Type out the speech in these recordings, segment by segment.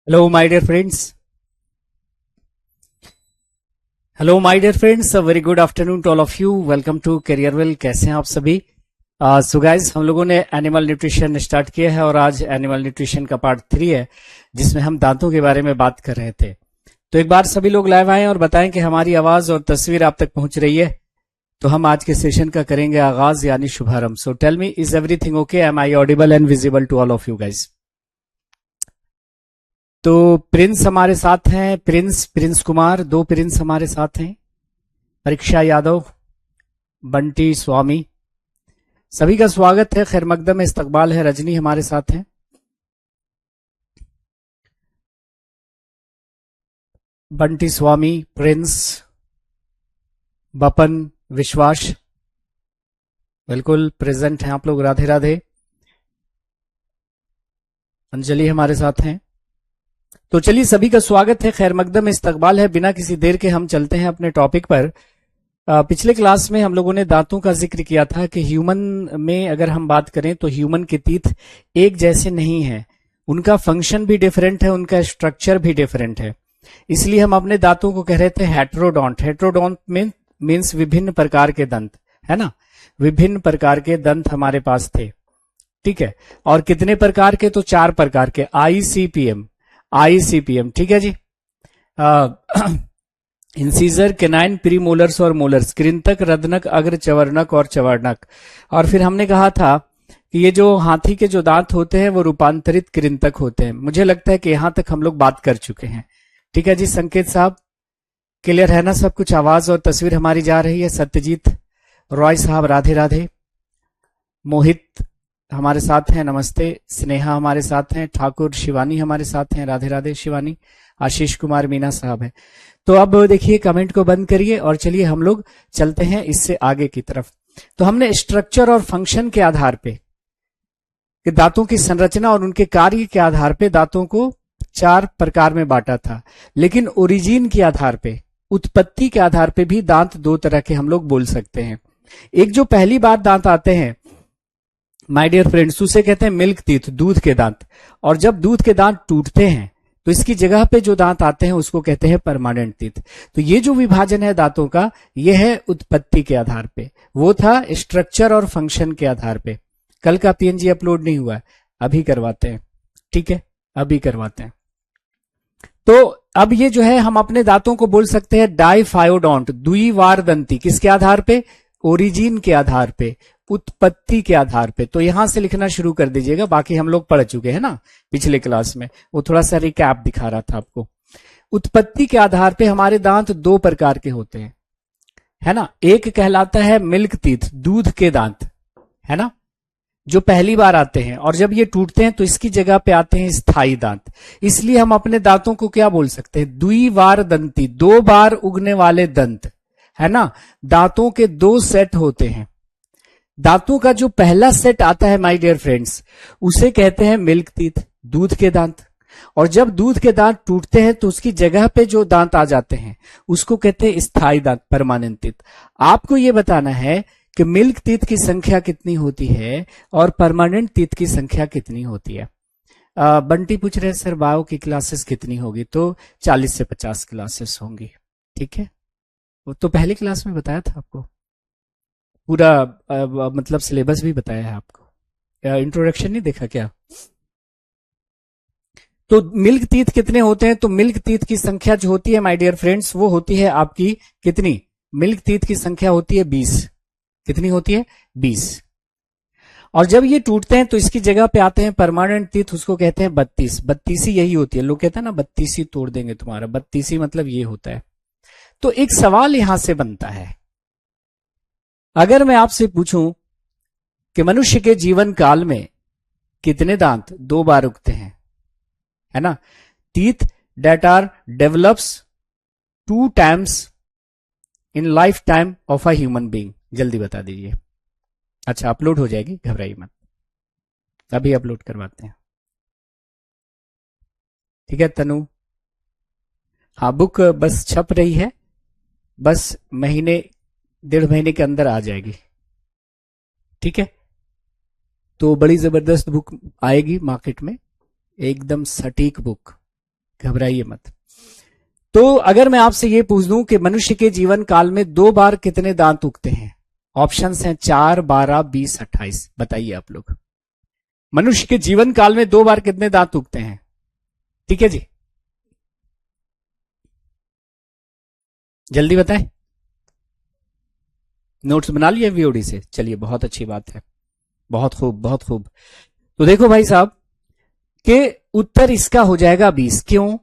Hello my dear friends. Hello my dear friends, a very good afternoon to all of you. Welcome to Careerwell. कैसे हैं आप सभी? So guys, हम लोगों ने एनिमल न्यूट्रिशन स्टार्ट किया है और आज एनिमल न्यूट्रिशन का पार्ट 3 है, जिसमें हम दांतों के बारे में बात कर रहे थे। तो एक बार सभी लोग लाइव आएं और बताएं कि हमारी आवाज और तस्वीर आप तक पहुंच रही है। तो हम आज के सेशन का करेंगे आगाज यानी शुभारंभ। So tell me, is everything okay? Am I audible and visible to all of you guys? तो प्रिंस हमारे साथ हैं, प्रिंस कुमार, दो प्रिंस हमारे साथ हैं, परीक्षा यादव, बंटी स्वामी, सभी का स्वागत है, खैर मकदम इस्तकबाल है। रजनी हमारे साथ हैं, बंटी स्वामी, प्रिंस, बपन, विश्वास, बिल्कुल प्रेजेंट हैं आप लोग। राधे राधे। अंजलि हमारे साथ हैं। तो चलिए, सभी का स्वागत है, खैर मकदम इस्तकबाल है। बिना किसी देर के हम चलते हैं अपने टॉपिक पर। पिछले क्लास में हम लोगों ने दांतों का जिक्र किया था कि ह्यूमन में अगर हम बात करें तो ह्यूमन के टीथ एक जैसे नहीं है, उनका फंक्शन भी डिफरेंट है, उनका स्ट्रक्चर भी डिफरेंट है। इसलिए हम अपने दांतों को कह रहे थे हेट्रोडोंट। हेट्रोडोंट मीन्स विभिन्न प्रकार के दंत, है ना? विभिन्न प्रकार के दंत हमारे पास थे, ठीक है। और कितने प्रकार के? तो 4 प्रकार के, आईसीपीएम। आईसीपीएम, ठीक है जी। इंसीजर, केनाइन, प्रीमोलर्स और मोलर्स, कृंतक, रदनक, अग्र चवर्णक और चवर्णक। और फिर हमने कहा था कि ये जो हाथी के जो दांत होते हैं वो रूपांतरित कृंतक होते हैं। मुझे लगता है कि यहां तक हम लोग बात कर चुके हैं, ठीक है जी। संकेत साहब, क्लियर है ना सब कुछ? आवाज और तस्वीर हमारी जा रही है? सत्यजीत रॉय साहब, राधे राधे। मोहित हमारे साथ हैं, नमस्ते। स्नेहा हमारे साथ हैं, ठाकुर शिवानी हमारे साथ हैं, राधे राधे शिवानी। आशीष कुमार मीना साहब हैं। तो अब देखिए, कमेंट को बंद करिए और चलिए हम लोग चलते हैं इससे आगे की तरफ। तो हमने स्ट्रक्चर और फंक्शन के आधार पे, कि दांतों की संरचना और उनके कार्य के आधार पे दांतों को 4 प्रकार में बांटा था। लेकिन ओरिजिन के आधार पे, उत्पत्ति के आधार पे भी दांत 2 तरह के हम लोग बोल सकते हैं। एक जो पहली बार दांत आते हैं माय डियर फ्रेंड्स, उसे कहते हैं मिल्क टीथ, दूध के दांत। और जब दूध के दांत टूटते हैं तो इसकी जगह पे जो दांत आते हैं उसको कहते हैं परमानेंट टीथ। तो ये जो विभाजन है दांतों का, ये है उत्पत्ति के आधार पे, वो था स्ट्रक्चर और फंक्शन के आधार पे। कल का पीएनजी अपलोड नहीं हुआ है, अभी करवाते हैं, ठीक है, अभी करवाते हैं। तो अब ये जो है, हम अपने दांतों को बोल सकते हैं डाइफायोडोंट, द्विवार दंती। किसके आधार पे? ओरिजिन के आधार पे, उत्पत्ति के आधार पे। तो यहां से लिखना शुरू कर दीजिएगा, बाकी हम लोग पढ़ चुके हैं ना पिछले क्लास में, वो थोड़ा सा रिकैप दिखा रहा था आपको। उत्पत्ति के आधार पे हमारे दांत 2 प्रकार के होते हैं, है ना? एक कहलाता है मिल्क टीथ, दूध के दांत, है ना, जो पहली बार आते हैं, और जब ये टूटते हैं तो इसकी जगह पे आते हैं स्थायी दांत। इसलिए हम अपने दांतों को क्या बोल सकते हैं? द्विवार दंती, 2 बार उगने वाले दंत, है ना। दांतों के 2 सेट होते हैं। दांतों का जो पहला सेट आता है माय डियर फ्रेंड्स, उसे कहते हैं मिल्क टीथ, दूध के दांत। और जब दूध के दांत टूटते हैं तो उसकी जगह पे जो दांत आ जाते हैं उसको कहते हैं स्थायी दांत, परमानेंट टीथ। आपको यह बताना है कि मिल्क टीथ की संख्या कितनी होती है और परमानेंट टीथ की संख्या कितनी होती है। बंटी पूछ रहे हैं सर बायो की क्लासेस कितनी होगी? तो 40 से 50 क्लासेस होंगी, ठीक है। वो तो पहली क्लास में बताया था आपको, पूरा मतलब सिलेबस भी बताया है आपको। इंट्रोडक्शन नहीं देखा क्या? तो मिल्क टीथ कितने होते हैं? तो मिल्क टीथ की संख्या जो होती है माय डियर फ्रेंड्स, वो होती है आपकी कितनी? मिल्क टीथ की संख्या होती है 20। कितनी होती है? 20। और जब ये टूटते हैं तो इसकी जगह पे आते हैं परमानेंट टीथ, उसको कहते हैं 32। 32 यही होती है, लोग कहते हैं ना 32 तोड़ देंगे तुम्हारा, 32 मतलब ये होता है। तो एक सवाल यहां से बनता है, अगर मैं आपसे पूछूं कि मनुष्य के जीवन काल में कितने दांत 2 बार उगते हैं, है ना? Teeth that are develops 2 times in life time of a human being, जल्दी बता दीजिए। अच्छा, अपलोड हो जाएगी, घबराइए मत, अभी अपलोड करवाते हैं, ठीक है तनु? हाँ, बुक बस छप रही है, बस महीने 1.5 महीने के अंदर आ जाएगी, ठीक है। तो बड़ी जबरदस्त बुक आएगी मार्केट में, एकदम सटीक बुक, घबराइए मत। तो अगर मैं आपसे ये पूछ दूं कि मनुष्य के जीवन काल में 2 बार कितने दांत उगते हैं, ऑप्शंस हैं 4, 12, 20, 28। बताइए आप लोग, मनुष्य के जीवन काल में 2 बार कितने दांत उगते हैं? ठीक है जी, जल्दी बताएं। नोट्स बना लिए वीओडी से? चलिए बहुत अच्छी बात है, बहुत खूब बहुत खूब। तो देखो भाई साहब कि उत्तर इसका हो जाएगा 20। क्यों?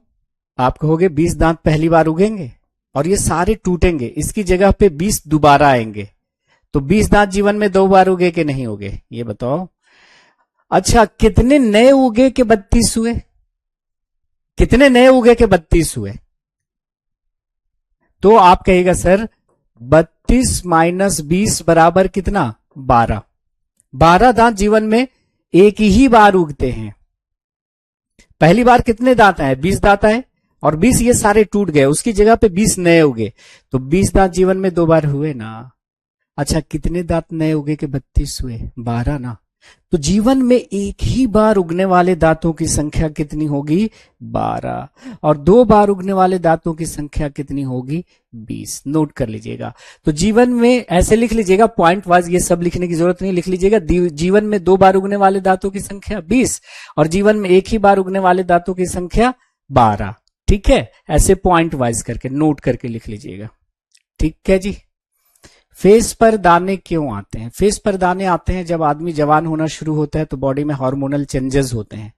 आप कहोगे 20 दांत पहली बार उगेंगे और ये सारे टूटेंगे, इसकी जगह पे 20 दोबारा आएंगे, तो 20 दांत जीवन में 2 बार उगे कि नहीं उगे, ये बताओ। अच्छा, कितने नए उगे के 32 हुए? कितने नए उगे के 32 हुए? तो आप कहेगा सर 32 माइनस 20 बराबर कितना? 12। 12 दांत जीवन में एक ही बार उगते हैं। पहली बार कितने दांत आए? 20 दांत आए, और 20 ये सारे टूट गए, उसकी जगह पे 20 नए उगे, तो 20 दांत जीवन में 2 बार हुए ना। अच्छा, कितने दांत नए उगे के 32 हुए? 12 ना। तो जीवन में एक ही बार उगने वाले दांतों की संख्या कितनी होगी? 12। और 2 बार उगने वाले दांतों की संख्या कितनी होगी? 20। नोट कर लीजिएगा। तो जीवन में ऐसे लिख लीजिएगा, पॉइंट वाइज, ये सब लिखने की जरूरत नहीं, लिख लीजिएगा जीवन में 2 बार उगने वाले दांतों की संख्या 20 और जीवन में एक ही बार उगने वाले दांतों की संख्या 12। ठीक है, ऐसे पॉइंट वाइज करके नोट करके लिख लीजिएगा। ठीक है जी। फेस पर दाने क्यों आते हैं? फेस पर दाने आते हैं जब आदमी जवान होना शुरू होता है तो बॉडी में हार्मोनल चेंजेस होते हैं,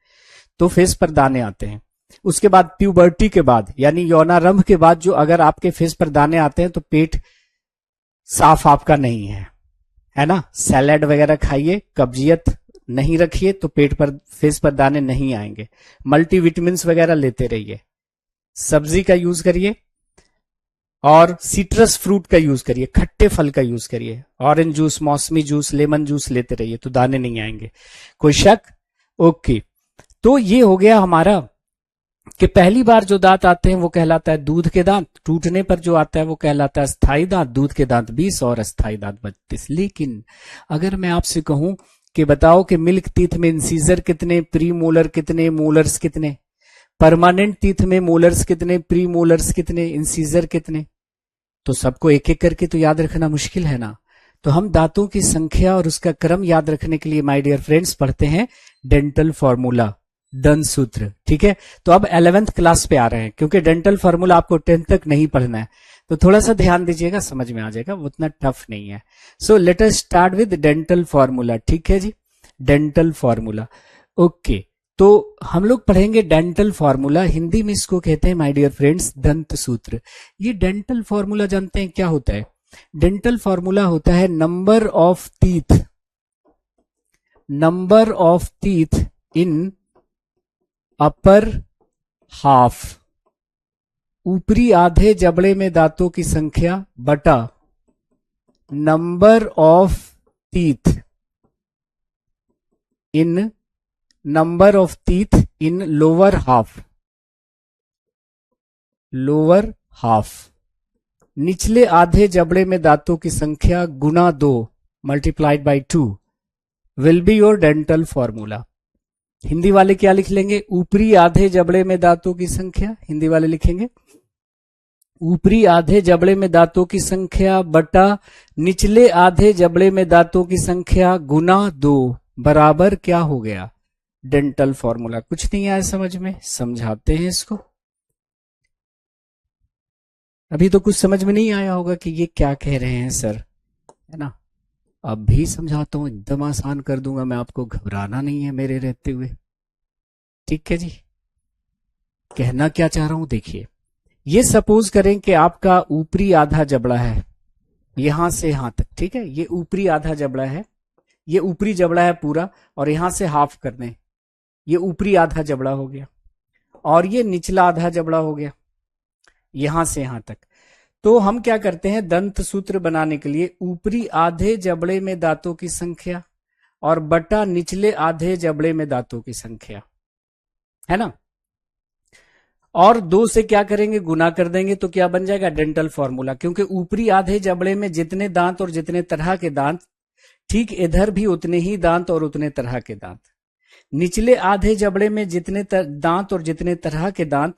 तो फेस पर दाने आते हैं। उसके बाद प्यूबर्टी के बाद यानी यौनारंभ के बाद जो अगर आपके फेस पर दाने आते हैं तो पेट साफ आपका नहीं है ना। सैलेड वगैरह खाइए, कब्जियत नहीं रखिए तो पेट पर फेस पर दाने नहीं आएंगे। मल्टीविटामिन्स वगैरह लेते रहिए, सब्जी का यूज करिए और सिट्रस फ्रूट का यूज करिए, खट्टे फल का यूज करिए, ऑरेंज जूस, मौसमी जूस, लेमन जूस लेते रहिए तो दाने नहीं आएंगे। कोई शक? ओके, तो ये हो गया हमारा कि पहली बार जो दांत आते हैं वो कहलाता है दूध के दांत, टूटने पर जो आता है वो कहलाता है स्थायी दांत। दूध के दांत 20 और अस्थायी दांत 32। लेकिन अगर मैं आपसे कहूं कि बताओ कि मिल्क टीथ में इंसीजर कितने, प्री मोलर कितने, मोलर्स कितने, परमानेंट टीथ में मोलर्स कितने, प्री मोलर्स कितने, इंसीजर कितने, तो सबको एक एक करके तो याद रखना मुश्किल है ना। तो हम दांतों की संख्या और उसका क्रम याद रखने के लिए माय डियर फ्रेंड्स पढ़ते हैं डेंटल फॉर्मूला, दंत सूत्र। ठीक है, तो अब 11th क्लास पे आ रहे हैं, क्योंकि डेंटल फॉर्मूला आपको 10th तक नहीं पढ़ना है, तो थोड़ा सा ध्यान दीजिएगा, समझ में आ जाएगा, उतना टफ नहीं है। So let us start with dental formula. ठीक है जी, डेंटल फॉर्मूला। ओके, तो हम लोग पढ़ेंगे डेंटल फॉर्मूला, हिंदी में इसको कहते हैं माय डियर फ्रेंड्स दंत सूत्र। ये डेंटल फॉर्मूला जानते हैं क्या होता है? डेंटल फॉर्मूला होता है number of teeth, number of teeth in upper half, ऊपरी आधे जबड़े में दांतों की संख्या बटा number of teeth in number of teeth in lower half, lower half, निचले आधे जबड़े में दांतों की संख्या गुना 2 multiplied by 2 will be your dental formula. Hindi वाले क्या लिख लेंगे? ऊपरी आधे जबड़े में दांतों की संख्या, हिंदी वाले लिखेंगे ऊपरी आधे जबड़े में दांतों की संख्या बटा निचले आधे जबड़े में दांतों की संख्या गुना 2 बराबर क्या हो गया? Dental formula. कुछ नहीं आया समझ में? समझाते हैं इसको। अभी तो कुछ समझ में नहीं आया होगा कि ये क्या कह रहे हैं सर, है ना। अब भी समझाता हूं, एकदम आसान कर दूंगा मैं आपको, घबराना नहीं है मेरे रहते हुए। ठीक है जी, कहना क्या चाह रहा हूं देखिए, ये सपोज करें कि आपका ऊपरी आधा जबड़ा है यहां से यहां तक, ठीक है, ये ऊपरी आधा जबड़ा है, ये ऊपरी जबड़ा है पूरा, और यहां से हाफ कर दें, ये ऊपरी आधा जबड़ा हो गया, और ये निचला आधा जबड़ा हो गया यहां से यहां तक। तो हम क्या करते हैं दंत सूत्र बनाने के लिए, ऊपरी आधे जबड़े में दांतों की संख्या और बटा निचले आधे जबड़े में दांतों की संख्या, है ना, और 2 से क्या करेंगे? गुना कर देंगे, तो क्या बन जाएगा? Dental formula. क्योंकि ऊपरी आधे जबड़े में जितने दांत और जितने तरह के दांत, ठीक इधर भी उतने ही दांत और उतने तरह के दांत, निचले आधे जबड़े में जितने दांत और जितने तरह के दांत,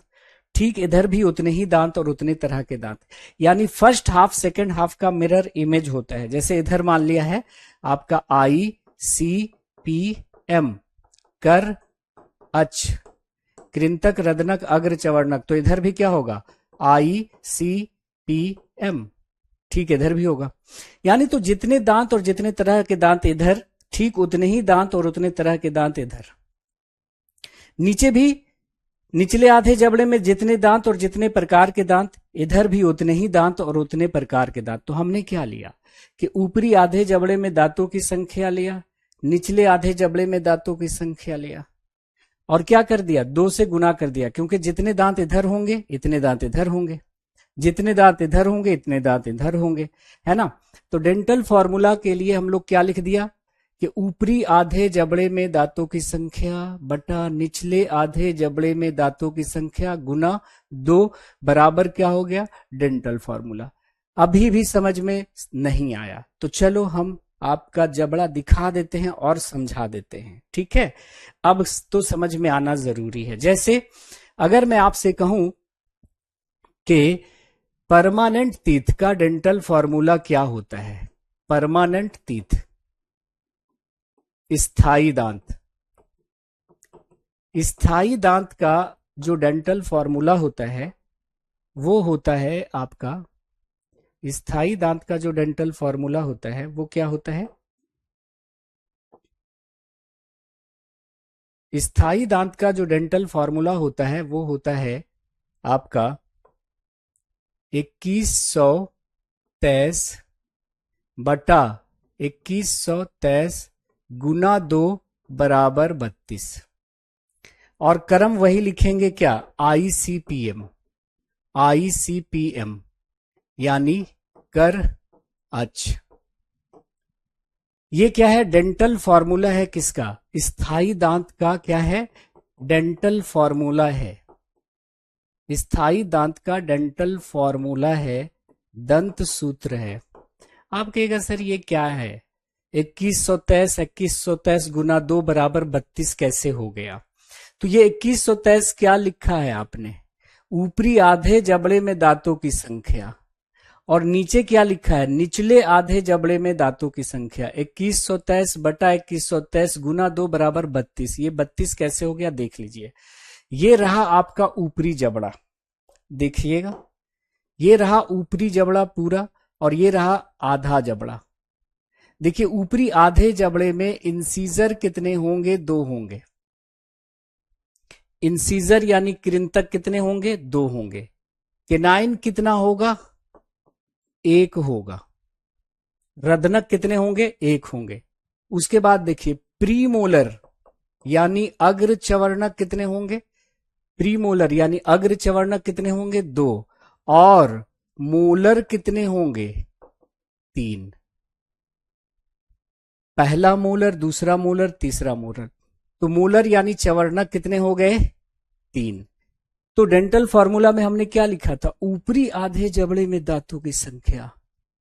ठीक इधर भी उतने ही दांत और उतने तरह के दांत। यानी फर्स्ट हाफ सेकंड हाफ का मिरर इमेज होता है। जैसे इधर मान लिया है आपका ICPM, कर, अच, कृंतक, रदनक, अग्र, चवर्णक, तो इधर भी क्या होगा ICPM, ठीक इधर भी होगा। यानी तो जितने दांत और जितने तरह के दांत इधर, ठीक उतने ही दांत और उतने तरह के दांत इधर। नीचे भी निचले आधे जबड़े में जितने दांत और जितने प्रकार के दांत, इधर भी उतने ही दांत और उतने प्रकार के दांत। तो हमने क्या लिया कि ऊपरी आधे जबड़े में दांतों की संख्या लिया, निचले आधे जबड़े में दांतों की संख्या लिया, और क्या कर दिया 2 से गुना कर दिया, क्योंकि जितने दांत इधर होंगे इतने दांत इधर होंगे, जितने दांत इधर होंगे इतने दांत इधर होंगे, है ना। तो डेंटल फॉर्मूला के लिए हम लोग क्या लिख दिया कि ऊपरी आधे जबड़े में दांतों की संख्या बटा निचले आधे जबड़े में दांतों की संख्या गुना 2 बराबर क्या हो गया डेंटल फॉर्मूला। अभी भी समझ में नहीं आया तो चलो हम आपका जबड़ा दिखा देते हैं और समझा देते हैं, ठीक है। अब तो समझ में आना जरूरी है। जैसे अगर मैं आपसे कहूं कि परमानेंट टीथ का डेंटल फॉर्मूला क्या होता है, परमानेंट टीथ, स्थायी दांत, स्थायी दांत का जो डेंटल फॉर्मूला होता है वो होता है आपका, स्थायी दांत का जो डेंटल फॉर्मूला होता है वो क्या होता है, स्थायी दांत का जो डेंटल फॉर्मूला होता है वो होता है आपका 2123 बटा 2123 गुना 2 बराबर 32, और क्रम वही लिखेंगे क्या ICPM, ICPM यानी कर, अच। ये क्या है डेंटल फॉर्मूला है किसका, स्थायी दांत का क्या है डेंटल फॉर्मूला है, स्थायी दांत का डेंटल फॉर्मूला है, दंत सूत्र है। आप कहेगा सर ये क्या है 2123 गुना 2 बराबर 32 कैसे हो गया। तो ये 2123 क्या लिखा है आपने, ऊपरी आधे जबड़े में दांतों की संख्या, और नीचे क्या लिखा है निचले आधे जबड़े में दांतों की संख्या। 2123 बटा 2123 गुना 2 बराबर 32, ये 32 कैसे हो गया देख लीजिए। ये रहा आपका ऊपरी जबड़ा, देखिएगा ये रहा ऊपरी जबड़ा पूरा, और ये रहा आधा जबड़ा। देखिए ऊपरी आधे जबड़े में इंसीजर कितने होंगे, 2 होंगे, इंसीजर यानी कृंतक कितने होंगे, 2 होंगे। केनाइन कितना होगा, 1 होगा। रदनक कितने होंगे, 1 होंगे। उसके बाद देखिए प्रीमोलर यानी अग्र चवर्णक कितने होंगे, प्रीमोलर यानी अग्र चवर्णक कितने होंगे, 2, और मोलर कितने होंगे, 3। पहला मोलर, दूसरा मोलर, तीसरा मोलर, तो मोलर यानी चवर्णक कितने हो गए, 3। तो डेंटल फॉर्मूला में हमने क्या लिखा था, ऊपरी आधे जबड़े में दांतों की संख्या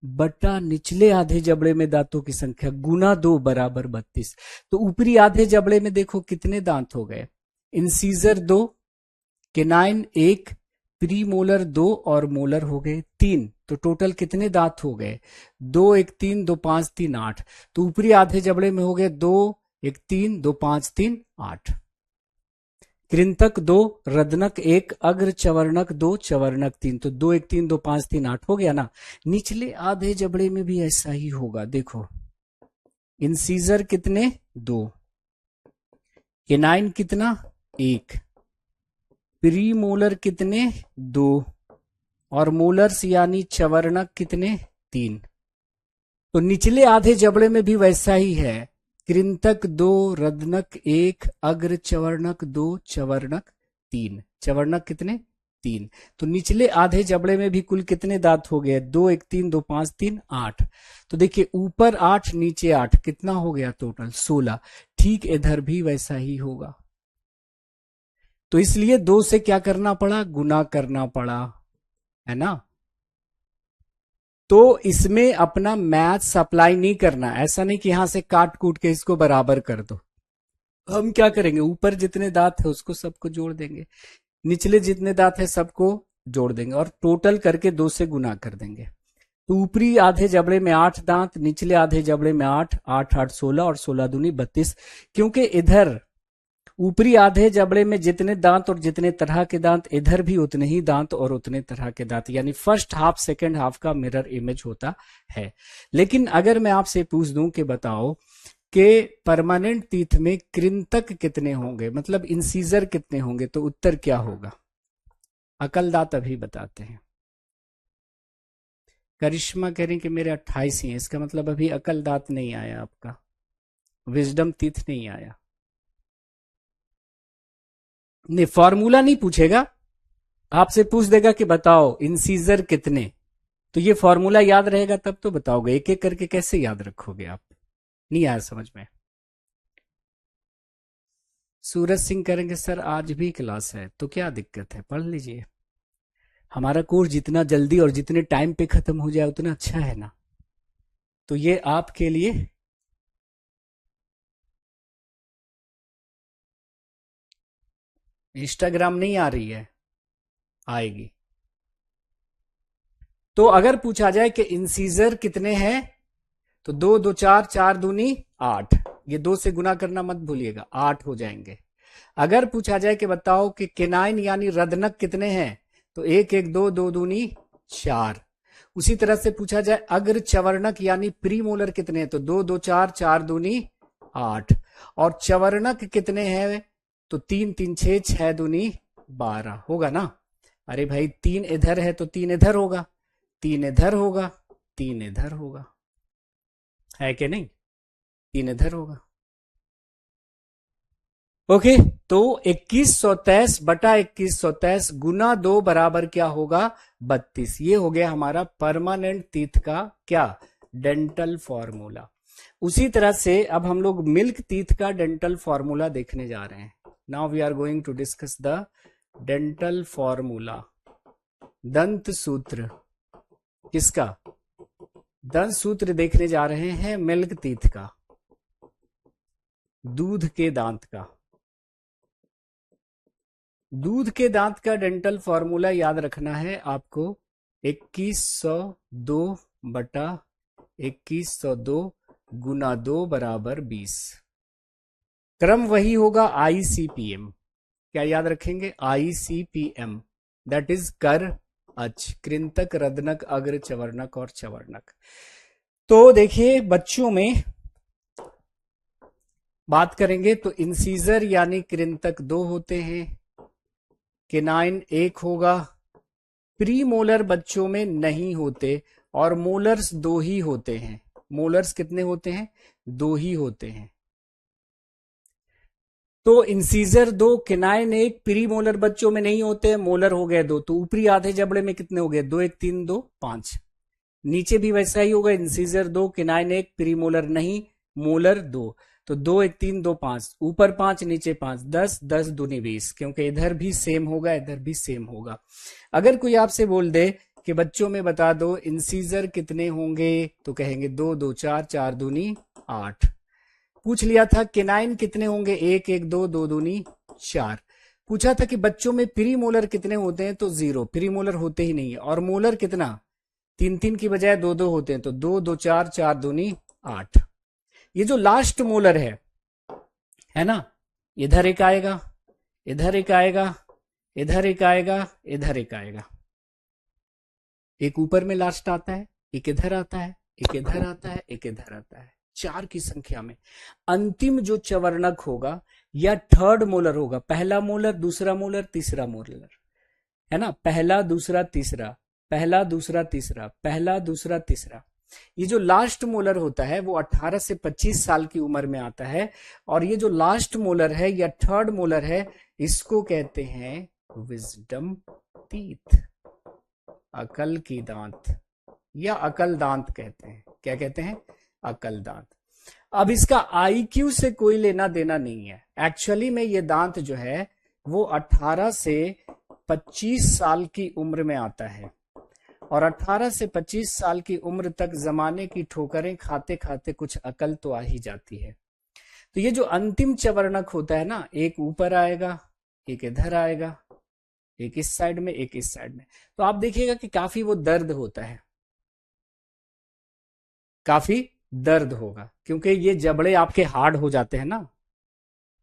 बटा निचले आधे जबड़े में दांतों की संख्या गुना 2 बराबर 32। तो ऊपरी आधे जबड़े में देखो कितने दांत हो गए, इंसीजर 2, केनाइन 1, प्रीमोलर 2 और मोलर हो गए 3। तो टोटल कितने दांत हो गए, 2 1 3 2 5 3 8। तो ऊपरी आधे जबड़े में हो गए 2 1 3 2 5 3 8। कृंतक 2, रदनक 1, अग्र चवर्णक 2, चवर्णक 3। तो 2 1 3 2 5 3 8 हो गया ना। निचले आधे जबड़े में भी ऐसा ही होगा, देखो इंसीजर कितने 2, केनाइन कितना 1, प्रीमोलर कितने 2, और मोलर्स यानी चवर्णक कितने 3। तो निचले आधे जबड़े में भी वैसा ही है, कृंतक 2, रदनक 1, अग्र चवर्णक 2, चवर्णक 3। चवर्णक कितने 3। तो निचले आधे जबड़े में भी कुल कितने दांत हो गए, 2 1 3 2 5 3 8। तो देखिए ऊपर 8 नीचे 8 कितना हो गया टोटल 16। ठीक इधर भी वैसा ही होगा। तो इसलिए 2 से क्या करना पड़ा, गुना करना पड़ा, है ना। तो इसमें अपना मैथ्स अप्लाई नहीं करना, ऐसा नहीं कि यहां से काट कूट के इसको बराबर कर दो। हम क्या करेंगे, ऊपर जितने दांत है उसको सबको जोड़ देंगे। निचले जितने दांत है सबको जोड़ देंगे और टोटल करके 2 से गुना कर देंगे। तो ऊपरी आधे जबड़े में 8 दांत, निचले आधे जबड़े में 8, 8 8 16 और 16 दूनी 32। क्योंकि इधर ऊपरी आधे जबड़े में जितने दांत और जितने तरह के दांत, इधर भी उतने ही दांत और उतने तरह के दांत, यानी फर्स्ट हाफ सेकंड हाफ का मिरर इमेज होता है। लेकिन अगर मैं आपसे पूछ दूं कि बताओ कि परमानेंट टीथ में कृंतक कितने होंगे, मतलब इंसीजर कितने होंगे, तो उत्तर क्या होगा? अकल दांत अभी बताते हैं। करिश्मा कह रही कि मेरे 28 ही हैं, इसका मतलब अभी अकल दांत नहीं आया, आपका विजडम टीथ नहीं आया। नहीं, फॉर्मूला नहीं पूछेगा, आपसे पूछ देगा कि बताओ इंसीजर कितने, तो ये फॉर्मूला याद रहेगा तब तो बताओगे, एक एक करके कैसे याद रखोगे आप? नहीं आया समझ में? सूरज सिंह करेंगे सर आज भी क्लास है, तो क्या दिक्कत है, पढ़ लीजिए। हमारा कोर्स जितना जल्दी और जितने टाइम पे खत्म हो जाए उतना अच्छा है ना, तो ये आपके लिए। इंस्टाग्राम नहीं आ रही है, आएगी। तो अगर पूछा जाए कि इंसीजर कितने हैं, तो 2 2 4, 4 दूनी 8, ये 2 से गुना करना मत भूलिएगा, 8 हो जाएंगे। अगर पूछा जाए कि बताओ कि केनाइन यानी रदनक कितने हैं, तो 1 1 2, 2 दूनी 4। उसी तरह से पूछा जाए अग्र चवर्णक यानी प्रीमोलर कितने हैं, तो 2 2 4, 4 दूनी 8। और चवर्णक कितने हैं, तो 3 3 6, 6 दूनी 12 होगा ना। अरे भाई 3 इधर है तो 3 इधर होगा, 3 इधर होगा, 3 इधर होगा, है कि नहीं? 3 इधर होगा। ओके, तो 2123 बटा 2123 गुना 2 बराबर क्या होगा? 32। ये हो गया हमारा परमानेंट टीथ का क्या? Dental formula. उसी तरह से अब हम लोग मिल्क टीथ का डेंटल फॉर्मूला देखने जा रहे हैं। Now we are going to discuss the dental formula. दंत सूत्र किसका? दंत सूत्र देखने जा रहे हैं मिल्क टीथ का, दूध के दांत का। दूध के दांत का डेंटल फॉर्मूला याद रखना है आपको, 2102 बटा 2102 गुना 2 बराबर 20। क्रम वही होगा ICPM। क्या याद रखेंगे? ICPM, दैट इज कर, अच, कृंतक, रदनक, अग्र, चवर्णक और चवर्णक। तो देखिए बच्चों में बात करेंगे तो इंसीजर यानी कृंतक 2 होते हैं, केनाइन 1 होगा, प्री मोलर बच्चों में नहीं होते और मोलर्स 2 ही होते हैं। मोलर्स कितने होते हैं? 2 ही होते हैं। तो इंसीजर 2, केनाइन 1, प्री मोलर बच्चों में नहीं होते, मोलर हो गए 2, तो ऊपरी आधे जबड़े में कितने हो गए? 2 1 3 2 5। नीचे भी वैसा ही होगा, इंसीजर 2, केनाइन 1, प्री मोलर नहीं, मोलर 2, तो 2 1 3 2 5, ऊपर 5 नीचे 5, 10 10 दूनी 20, क्योंकि इधर भी सेम होगा इधर भी सेम होगा। अगर कोई आपसे बोल दे कि बच्चों में बता दो इंसीजर कितने होंगे, तो कहेंगे 2 2 4, 4 दूनी 8। पूछ लिया था केनाइन कितने होंगे, 1 1 2, 2 दूनी 4। पूछा था कि बच्चों में प्री मोलर कितने होते हैं, तो 0, प्री मोलर होते ही नहीं है। और मोलर कितना? 3 3 की बजाय 2 2 होते हैं, तो 2 2 4, 4 दूनी 8। ये जो लास्ट मोलर है ना, इधर एक आएगा, इधर एक आएगा, इधर एक आएगा, इधर एक आएगा। एक ऊपर में लास्ट आता है, एक इधर आता है, एक इधर आता है, एक इधर आता है, 4 की संख्या में। अंतिम जो चवर्णक होगा या थर्ड मोलर होगा, पहला मोलर, दूसरा मोलर, तीसरा मोलर, है ना, पहला दूसरा तीसरा, पहला दूसरा तीसरा, पहला दूसरा तीसरा। ये जो लास्ट मोलर होता है वो 18 से 25 साल की उम्र में आता है, और ये जो लास्ट मोलर है या थर्ड मोलर है, इसको कहते हैं विजडम टीथ, अकल की दांत, या अकल दांत कहते हैं। क्या कहते हैं? अकल दांत। अब इसका IQ से कोई लेना देना नहीं है। एक्चुअली में ये दांत जो है वो 18 से 25 साल की उम्र में आता है, और 18 से 25 साल की उम्र तक जमाने की ठोकरें खाते खाते कुछ अकल तो आ ही जाती है। तो ये जो अंतिम चवर्णक होता है ना, एक ऊपर आएगा, एक इधर आएगा, एक इस साइड में, एक इस साइड में। तो आप देखिएगा कि काफी वो दर्द होता है, काफी दर्द होगा, क्योंकि ये जबड़े आपके हार्ड हो जाते हैं ना,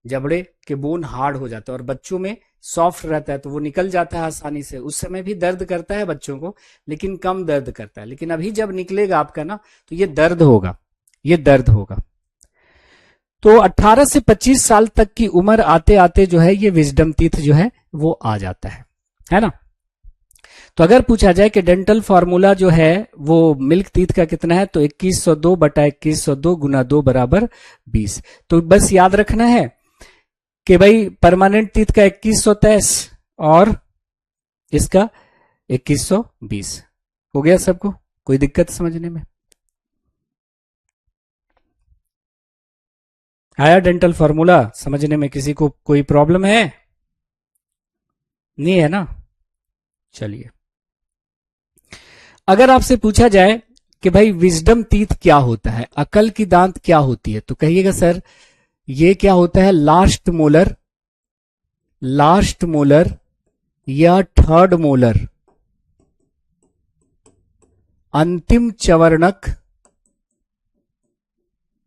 जबड़े के बोन हार्ड हो जाते हैं, और बच्चों में सॉफ्ट रहता है तो वो निकल जाता है आसानी से। उस समय भी दर्द करता है बच्चों को, लेकिन कम दर्द करता है। लेकिन अभी जब निकलेगा आपका ना, तो ये दर्द होगा, ये दर्द होगा। तो 18 से 25 साल तक की उम्र आते आते जो है ये विजडम टीथ जो है वो आ जाता है ना। तो अगर पूछा जाए कि डेंटल फार्मूला जो है वो मिल्क टीथ का कितना है, तो 2102 बटा 2102 गुना 2 बराबर 20। तो बस याद रखना है कि भाई परमानेंट टीथ का 2123 और इसका 2120। हो गया सबको? कोई दिक्कत समझने में? आया डेंटल फार्मूला समझने में? किसी को कोई प्रॉब्लम है? नहीं है ना? चलिए, अगर आपसे पूछा जाए कि भाई विजडम टीथ क्या होता है, अकल की दांत क्या होती है, तो कहिएगा सर ये क्या होता है, लास्ट मोलर, लास्ट मोलर या थर्ड मोलर, अंतिम चवर्णक,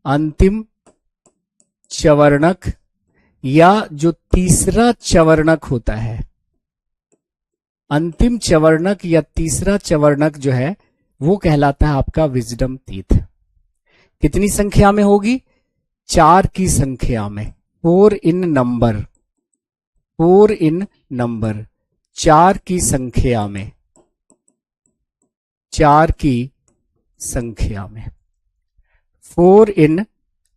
अंतिम चवर्णक या जो तीसरा चवर्णक होता है, अंतिम चवर्णक या तीसरा चवर्णक जो है वो कहलाता है आपका विजडम टीथ। कितनी संख्या में होगी? 4 की संख्या में, 4 इन नंबर, 4 इन नंबर, 4 की संख्या में, 4 की संख्या में, 4 इन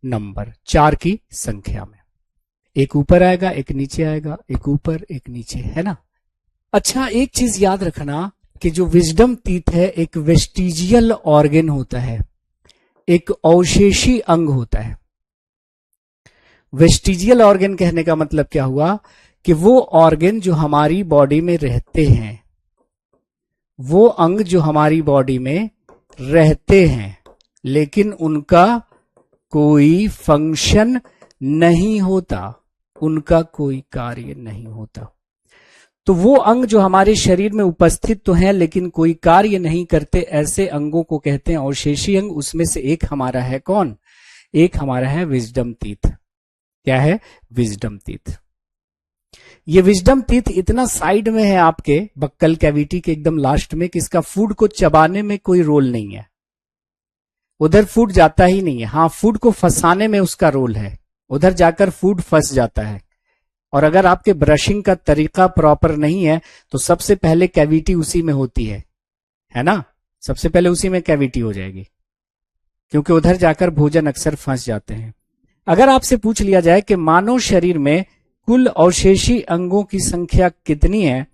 नंबर, 4 की संख्या में। एक ऊपर आएगा, एक नीचे आएगा, एक ऊपर एक नीचे, है ना। अच्छा, एक चीज याद रखना कि जो विजडम टीथ है एक वेस्टिजियल ऑर्गन होता है, एक अवशेषी अंग होता है। वेस्टिजियल ऑर्गन कहने का मतलब क्या हुआ कि वो ऑर्गन जो हमारी बॉडी में रहते हैं, वो अंग जो हमारी बॉडी में रहते हैं, लेकिन उनका कोई फंक्शन नहीं होता, उनका कोई कार्य नहीं होता। तो वो अंग जो हमारे शरीर में उपस्थित तो हैं लेकिन कोई कार्य नहीं करते, ऐसे अंगों को कहते हैं अवशेषी अंग। उसमें से एक हमारा है कौन? एक हमारा है विजडम टीथ। क्या है? Wisdom teeth. ये विजडम टीथ इतना साइड में है आपके बक्कल कैविटी के एकदम लास्ट में कि इसका फूड को चबाने में कोई रोल नहीं है, उधर फूड जाता ही नहीं है। हाँ, फूड को फंसाने में उसका रोल है, उधर जाकर फूड फंस जाता है। और अगर आपके ब्रशिंग का तरीका प्रॉपर नहीं है तो सबसे पहले कैविटी उसी में होती है ना, सबसे पहले उसी में कैविटी हो जाएगी, क्योंकि उधर जाकर भोजन अक्सर फंस जाते हैं। अगर आपसे पूछ लिया जाए कि मानव शरीर में कुल अवशेषी अंगों की संख्या कितनी है,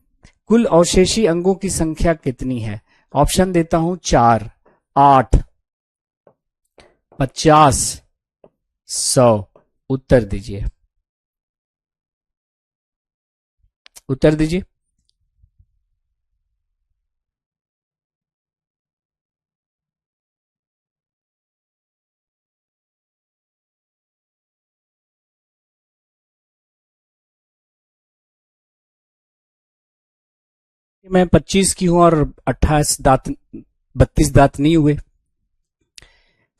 कुल अवशेषी अंगों की संख्या कितनी है? ऑप्शन देता हूं, 4, 8, 50, 100। उत्तर दीजिए, उत्तर दीजिए। मैं 25 की हूं और 28 दांत, 32 दांत नहीं हुए।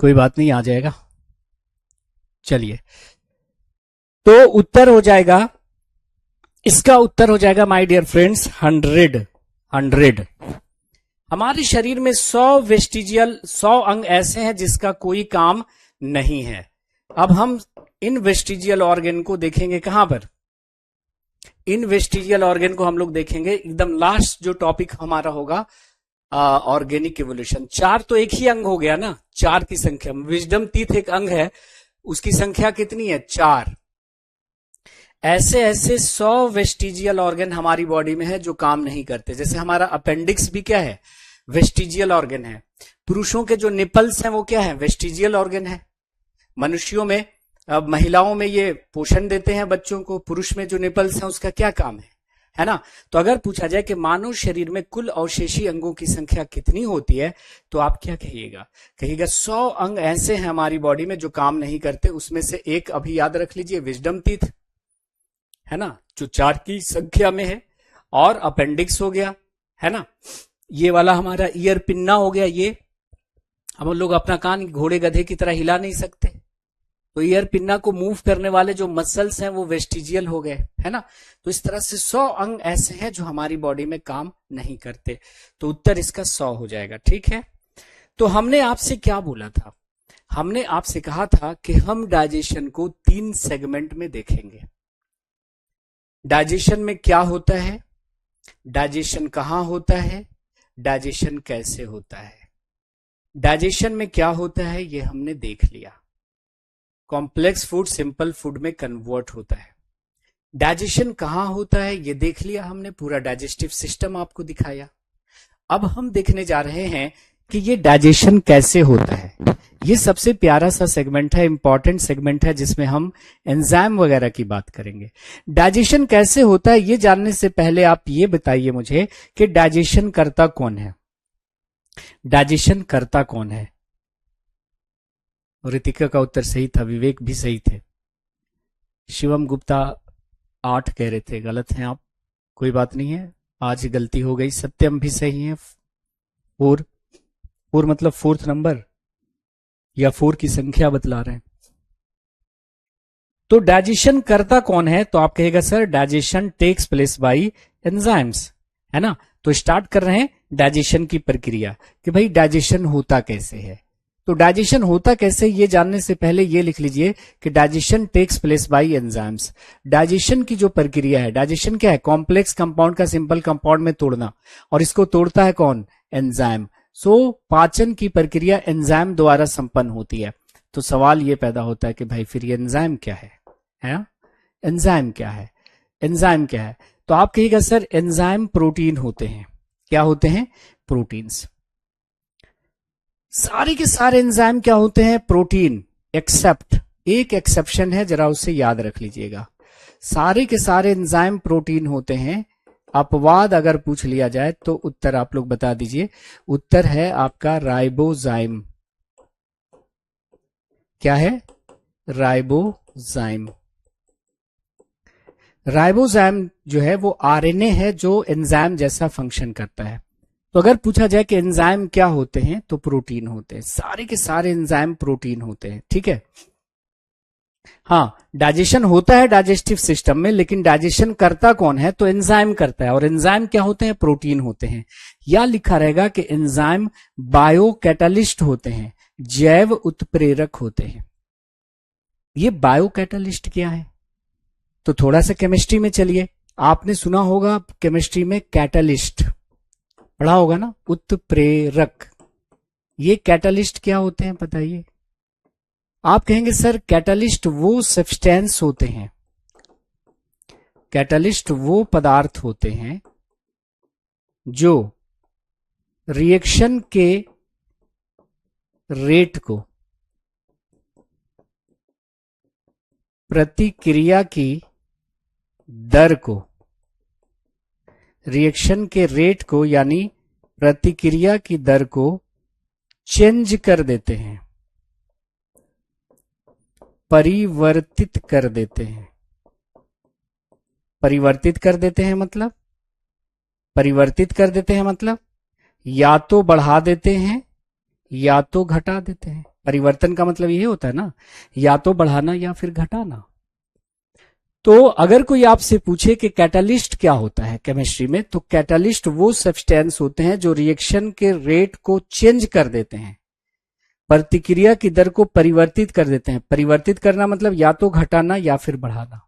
कोई बात नहीं, आ जाएगा। चलिए, तो उत्तर हो जाएगा, इसका उत्तर हो जाएगा माय डियर फ्रेंड्स 100। 100। हमारे शरीर में 100 वेस्टिजियल, 100 अंग ऐसे हैं जिसका कोई काम नहीं है। अब हम इन वेस्टिजियल ऑर्गन को देखेंगे कहां पर? इन वेस्टिजियल ऑर्गन को हम लोग देखेंगे एकदम लास्ट जो टॉपिक हमारा होगा, ऑर्गेनिक इवोल्यूशन। 4 तो एक ही अंग हो गया ना, 4 की संख्या में। विजडम टीथ एक अंग है, उसकी संख्या कितनी है? 4। ऐसे ऐसे 100 वेस्टिजियल ऑर्गन हमारी बॉडी में है जो काम नहीं करते। जैसे हमारा अपेंडिक्स भी क्या है? वेस्टिजियल ऑर्गन है। पुरुषों के जो निपल्स हैं वो क्या है? वेस्टिजियल ऑर्गन है। मनुष्यों में, अब महिलाओं में ये पोषण देते हैं बच्चों को, पुरुष में जो निपल्स हैं उसका क्या काम है ना। तो अगर पूछा जाए कि मानव शरीर में कुल अवशेषी अंगों की संख्या कितनी होती है, तो आप क्या कहिएगा? कहिएगा 100 अंग ऐसे हैं हमारी बॉडी में जो काम नहीं करते। उसमें से एक अभी याद रख लीजिए, विजडम टीथ, है ना, जो 4 की संख्या में है। और अपेंडिक्स हो गया, है ना। ये वाला हमारा ईयर पिन्ना हो गया। ये हम लोग अपना कान घोड़े गधे की तरह हिला नहीं सकते, तो ईयर पिन्ना को मूव करने वाले जो मसल्स हैं वो वेस्टिजियल हो गए, है ना। तो इस तरह से 100 अंग ऐसे हैं जो हमारी बॉडी में काम नहीं करते, तो उत्तर इसका 100 हो जाएगा। ठीक है, तो हमने आपसे क्या बोला था? हमने आपसे कहा था कि हम डाइजेशन को 3 सेगमेंट में देखेंगे। डाइजेशन में क्या होता है, डाइजेशन कहां होता है, डाइजेशन कैसे होता है। डाइजेशन में क्या होता है ये हमने देख लिया, कॉम्प्लेक्स फूड सिंपल फूड में कन्वर्ट होता है। डाइजेशन कहां होता है ये देख लिया हमने, पूरा डाइजेस्टिव सिस्टम आपको दिखाया। अब हम देखने जा रहे हैं कि ये डाइजेशन कैसे होता है। ये सबसे प्यारा सा सेगमेंट है, इंपॉर्टेंट सेगमेंट है, जिसमें हम एंजाइम वगैरह की बात करेंगे। डाइजेशन कैसे होता है ये जानने से पहले आप ये बताइए मुझे कि डाइजेशन करता कौन है। डाइजेशन करता कौन है? ऋतिका का उत्तर सही था, विवेक भी सही थे, शिवम गुप्ता 8 कह रहे थे, गलत हैं आप, कोई बात नहीं है, आज गलती हो गई। सत्यम भी सही है, 4 मतलब 4th नंबर या 4 की संख्या बतला रहे हैं। तो डाइजेशन करता कौन है? तो आप कहेगा sir digestion takes place by enzymes, है ना। तो स्टार्ट कर रहे हैं डाइजेशन की प्रक्रिया कि भाई डाइजेशन होता कैसे है। तो डाइजेशन होता कैसे ये जानने से पहले ये लिख लीजिए कि digestion takes place by enzymes. Digestion की जो प्रक्रिया है, डाइजेशन क्या है? कॉम्प्लेक्स कंपाउंड का सिंपल कंपाउंड में तोड़ना, और इसको तोड़ता है कौन? एंजाइम। सो पाचन की प्रक्रिया एंजाइम द्वारा संपन्न होती है। तो सवाल ये पैदा होता है कि भाई फिर ये एंजाइम क्या है ना? एंजाइम क्या है? एंजाइम क्या है? तो आप कहिएगा सर एंजाइम प्रोटीन होते हैं। क्या होते हैं? प्रोटीन्स। सारे के सारे एंजाइम क्या होते हैं? प्रोटीन, एक्सेप्ट एक एक्सेप्शन है, जरा उसे याद रख लीजिएगा। सारे के सारे एंजाइम प्रोटीन होते हैं। अपवाद अगर पूछ लिया जाए तो उत्तर आप लोग बता दीजिए। उत्तर है आपका राइबोजाइम। क्या है? राइबोजाइम। राइबोजाइम जो है वो आरएनए है जो एंजाइम जैसा फंक्शन करता है। तो अगर पूछा जाए कि एंजाइम क्या होते हैं तो प्रोटीन होते हैं। सारे के सारे एंजाइम प्रोटीन होते हैं। ठीक है, हाँ डाइजेशन होता है डाइजेस्टिव सिस्टम में, लेकिन डाइजेशन करता कौन है? तो एंजाइम करता है। और एंजाइम क्या होते हैं? प्रोटीन होते हैं। या लिखा रहेगा कि एंजाइम बायो कैटालिस्ट होते हैं, जैव उत्प्रेरक होते हैं। ये बायो कैटालिस्ट क्या है? तो थोड़ा सा केमिस्ट्री में चलिए। आपने सुना होगा केमिस्ट्री में कैटालिस्ट पढ़ा होगा ना, उत्प्रेरक। ये कैटालिस्ट क्या होते हैं बताइए? आप कहेंगे सर कैटालिस्ट वो सब्सटेंस होते हैं, कैटालिस्ट वो पदार्थ होते हैं जो रिएक्शन के रेट को, प्रतिक्रिया की दर को, रिएक्शन के रेट को यानी प्रतिक्रिया की दर को चेंज कर देते हैं, परिवर्तित कर देते हैं। परिवर्तित कर देते हैं मतलब, परिवर्तित कर देते हैं मतलब या तो बढ़ा देते हैं या तो घटा देते हैं। परिवर्तन का मतलब ये होता है ना, या तो बढ़ाना या फिर घटाना। तो अगर कोई आपसे पूछे कि कैटालिस्ट क्या होता है केमिस्ट्री में, तो कैटालिस्ट वो सब्सटेंस होते हैं जो रिएक्शन के रेट को चेंज कर देते हैं, प्रतिक्रिया की दर को परिवर्तित कर देते हैं। परिवर्तित करना मतलब या तो घटाना या फिर बढ़ाना।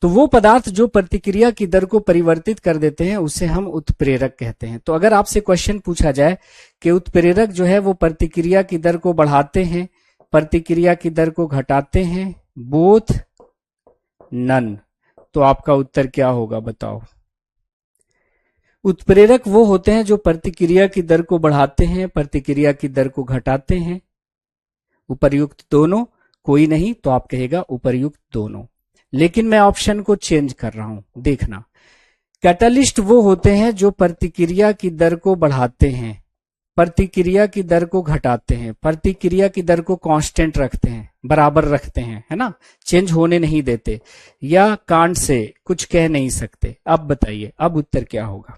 तो वो पदार्थ जो प्रतिक्रिया की दर को परिवर्तित कर देते हैं उसे हम उत्प्रेरक कहते हैं। तो अगर आपसे क्वेश्चन पूछा जाए कि उत्प्रेरक जो है वो प्रतिक्रिया की दर को बढ़ाते हैं, प्रतिक्रिया की दर को घटाते हैं, बोथ नन, तो आपका उत्तर क्या होगा बताओ? उत्प्रेरक वो होते हैं जो प्रतिक्रिया की दर को बढ़ाते हैं, प्रतिक्रिया की दर को घटाते हैं। उपर्युक्त दोनों, कोई नहीं तो आप कहेगा उपर्युक्त दोनों। लेकिन मैं ऑप्शन को चेंज कर रहा हूं, देखना। कैटालिस्ट वो होते हैं जो प्रतिक्रिया की दर को बढ़ाते हैं, प्रतिक्रिया की दर को घटाते हैं, प्रतिक्रिया की दर को कांस्टेंट रखते हैं, बराबर रखते हैं, है ना, चेंज होने नहीं देते, या कांट से कुछ कह नहीं सकते। अब बताइए, अब उत्तर क्या होगा?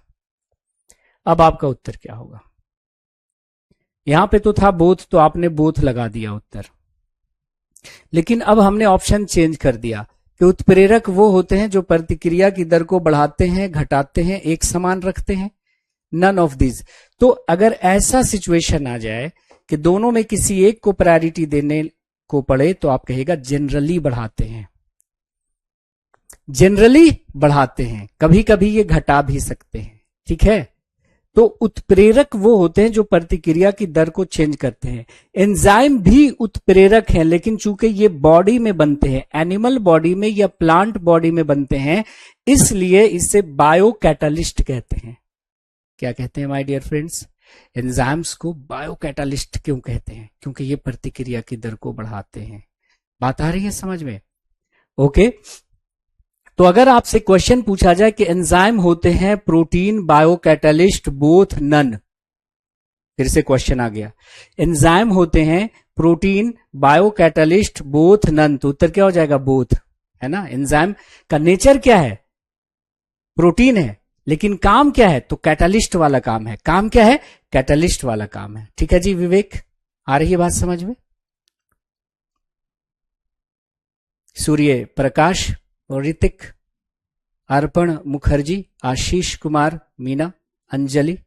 अब आपका उत्तर क्या होगा? यहां पे तो था बोथ, तो आपने बोथ लगा दिया उत्तर। लेकिन अब हमने ऑप्शन चेंज कर दिया कि उत्प्रेरक वो होते हैं जो प्रतिक्रिया की दर को बढ़ाते हैं, घटाते हैं, एक समान रखते हैं। None of this. तो अगर ऐसा सिचुएशन आ जाए कि दोनों में किसी एक को प्रायोरिटी देने को पड़े तो आप कहेगा जनरली बढ़ाते हैं, जनरली बढ़ाते हैं, कभी कभी ये घटा भी सकते हैं, ठीक है। तो उत्प्रेरक वो होते हैं जो प्रतिक्रिया की दर को चेंज करते हैं। एंजाइम भी उत्प्रेरक हैं, लेकिन चूंकि ये बॉडी में बनते हैं, एनिमल बॉडी में या प्लांट बॉडी में बनते हैं, इसलिए इसे बायो कैटालिस्ट कहते हैं। क्या कहते हैं माय डियर फ्रेंड्स? एंजाइम्स को बायो कैटालिस्ट क्यों कहते हैं? क्योंकि ये प्रतिक्रिया की दर को बढ़ाते हैं। बात आ रही है समझ में? ओके। तो अगर आपसे क्वेश्चन पूछा जाए कि एंजाइम होते हैं protein, biocatalyst, both, none, फिर से क्वेश्चन आ गया, एंजाइम होते हैं protein, biocatalyst, both, none, तो उत्तर क्या हो जाएगा? बोथ, है ना। एंजाइम का नेचर क्या है? प्रोटीन है, लेकिन काम क्या है? तो कैटालिस्ट वाला काम है। काम क्या है? कैटालिस्ट वाला काम है। ठीक है जी विवेक, आ रही है बात समझ में? सूर्य प्रकाश और ऋतिक, अर्पण मुखर्जी, आशीष कुमार, मीना, अंजलि,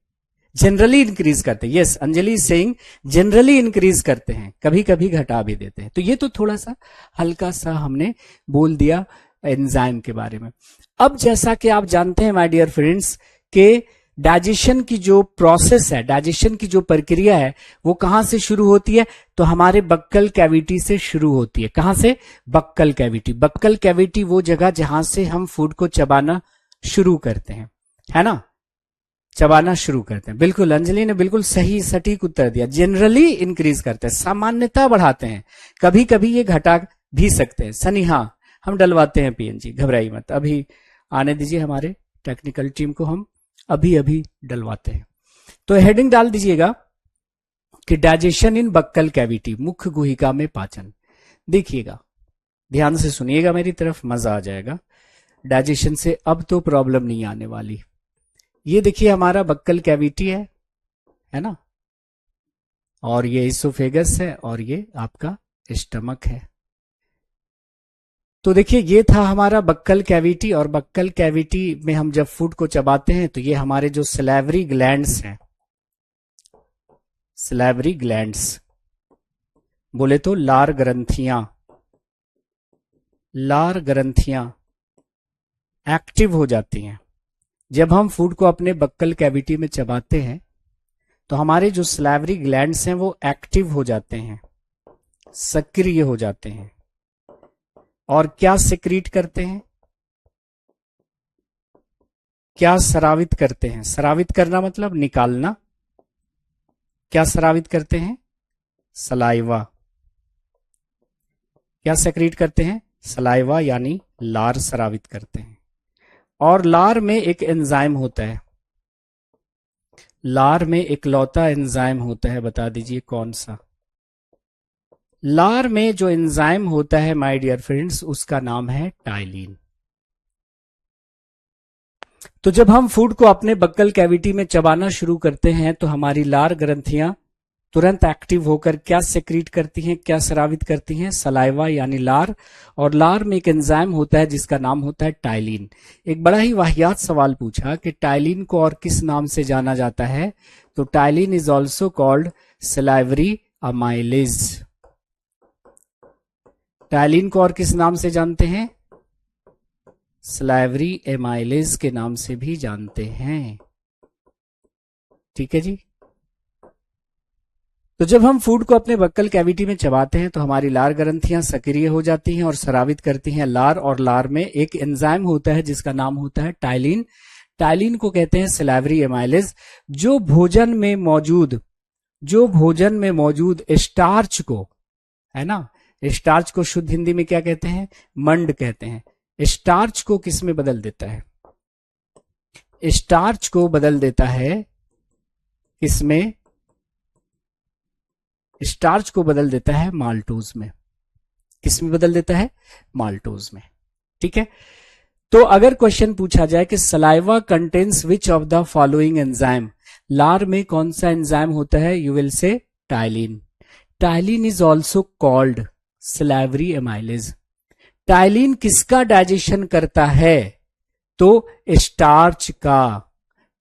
जनरली इंक्रीज करते हैं। Yes, Anjali saying generally increase करते हैं, कभी कभी घटा भी देते हैं। तो ये तो थोड़ा सा हल्का सा हमने बोल दिया एंजाइम के बारे में। अब जैसा कि आप जानते हैं माय डियर फ्रेंड्स कि डाइजेशन की जो प्रोसेस है, डाइजेशन की जो प्रक्रिया है, वो कहां से शुरू होती है? तो हमारे बक्कल कैविटी से शुरू होती है। कहां से? Buccal cavity. बक्कल कैविटी वो जगह जहां से हम फूड को चबाना शुरू करते हैं, है ना, चबाना शुरू करते हैं। बिल्कुल, अंजलि ने बिल्कुल सही सटीक उत्तर दिया। जनरली इंक्रीज करते हैं, सामान्यता बढ़ाते हैं, कभी कभी ये घटा भी सकते हैं। सनी, हाँ हम डलवाते हैं पीएनजी, घबराइए मत, अभी आने दीजिए हमारे टेक्निकल टीम को, हम अभी अभी डलवाते हैं। तो हेडिंग डाल दीजिएगा कि डाइजेशन इन बक्कल कैविटी, मुख्य गुहिका में पाचन। देखिएगा, ध्यान से सुनिएगा मेरी तरफ, मजा आ जाएगा। डाइजेशन से अब तो प्रॉब्लम नहीं आने वाली। ये देखिए हमारा बक्कल कैविटी है ना, और ये इसोफेगस है, और ये आपका स्टमक है। तो देखिए ये था हमारा बक्कल कैविटी, और बक्कल कैविटी में हम जब फूड को चबाते हैं तो ये हमारे जो सलाइवरी ग्लैंड्स हैं, सलाइवरी ग्लैंड्स बोले तो लार ग्रंथियां, लार ग्रंथियां एक्टिव हो जाती हैं। जब हम फूड को अपने बक्कल कैविटी में चबाते हैं तो हमारे जो सलाइवरी ग्लैंड्स हैं वो एक्टिव हो जाते हैं, सक्रिय हो जाते हैं, और क्या सिक्रीट करते हैं? क्या स्रावित करते हैं? स्रावित करना मतलब निकालना। क्या स्रावित करते हैं? सलाइवा। क्या सेक्रीट करते हैं? सलाइवा, यानी लार स्रावित करते हैं। और लार में एक एंजाइम होता है, लार में इकलौता एंजाइम होता है, बता दीजिए कौन सा? लार में जो एंजाइम होता है माय डियर फ्रेंड्स, उसका नाम है टाइलिन। तो जब हम फूड को अपने बक्कल कैविटी में चबाना शुरू करते हैं तो हमारी लार ग्रंथियां तुरंत एक्टिव होकर क्या सेक्रीट करती हैं, क्या स्रावित करती हैं? सलाइवा यानी लार। और लार में एक एंजाइम होता है जिसका नाम होता है टाइलिन। एक बड़ा ही वाहियात सवाल पूछा कि टाइलिन को और किस नाम से जाना जाता है? तो ptyalin is also called salivary amylase. Ptyalin को और किस नाम से जानते हैं? सलाइवरी एमाइलेज के नाम से भी जानते हैं। ठीक है जी। तो जब हम फूड को अपने बक्कल कैविटी में चबाते हैं तो हमारी लार ग्रंथियां सक्रिय हो जाती हैं और स्रावित करती हैं लार, और लार में एक एंजाइम होता है जिसका नाम होता है टाइलिन। टाइलिन को कहते हैं सलाइवरी एमाइलेज। जो भोजन में मौजूद स्टार्च को, है ना, स्टार्च को शुद्ध हिंदी में क्या कहते हैं? मंड कहते हैं। स्टार्च को किस में बदल देता है? स्टार्च को बदल देता है किसमें? स्टार्च को बदल देता है माल्टोज में। किस में बदल देता है? माल्टोज में। ठीक है, तो अगर क्वेश्चन पूछा जाए कि saliva contains which of the following enzyme, लार में कौन सा एंजाइम होता है? You will say ptyalin. Ptyalin is also called salivary amylase. Ptyalin किसका डाइजेशन करता है? तो स्टार्च का।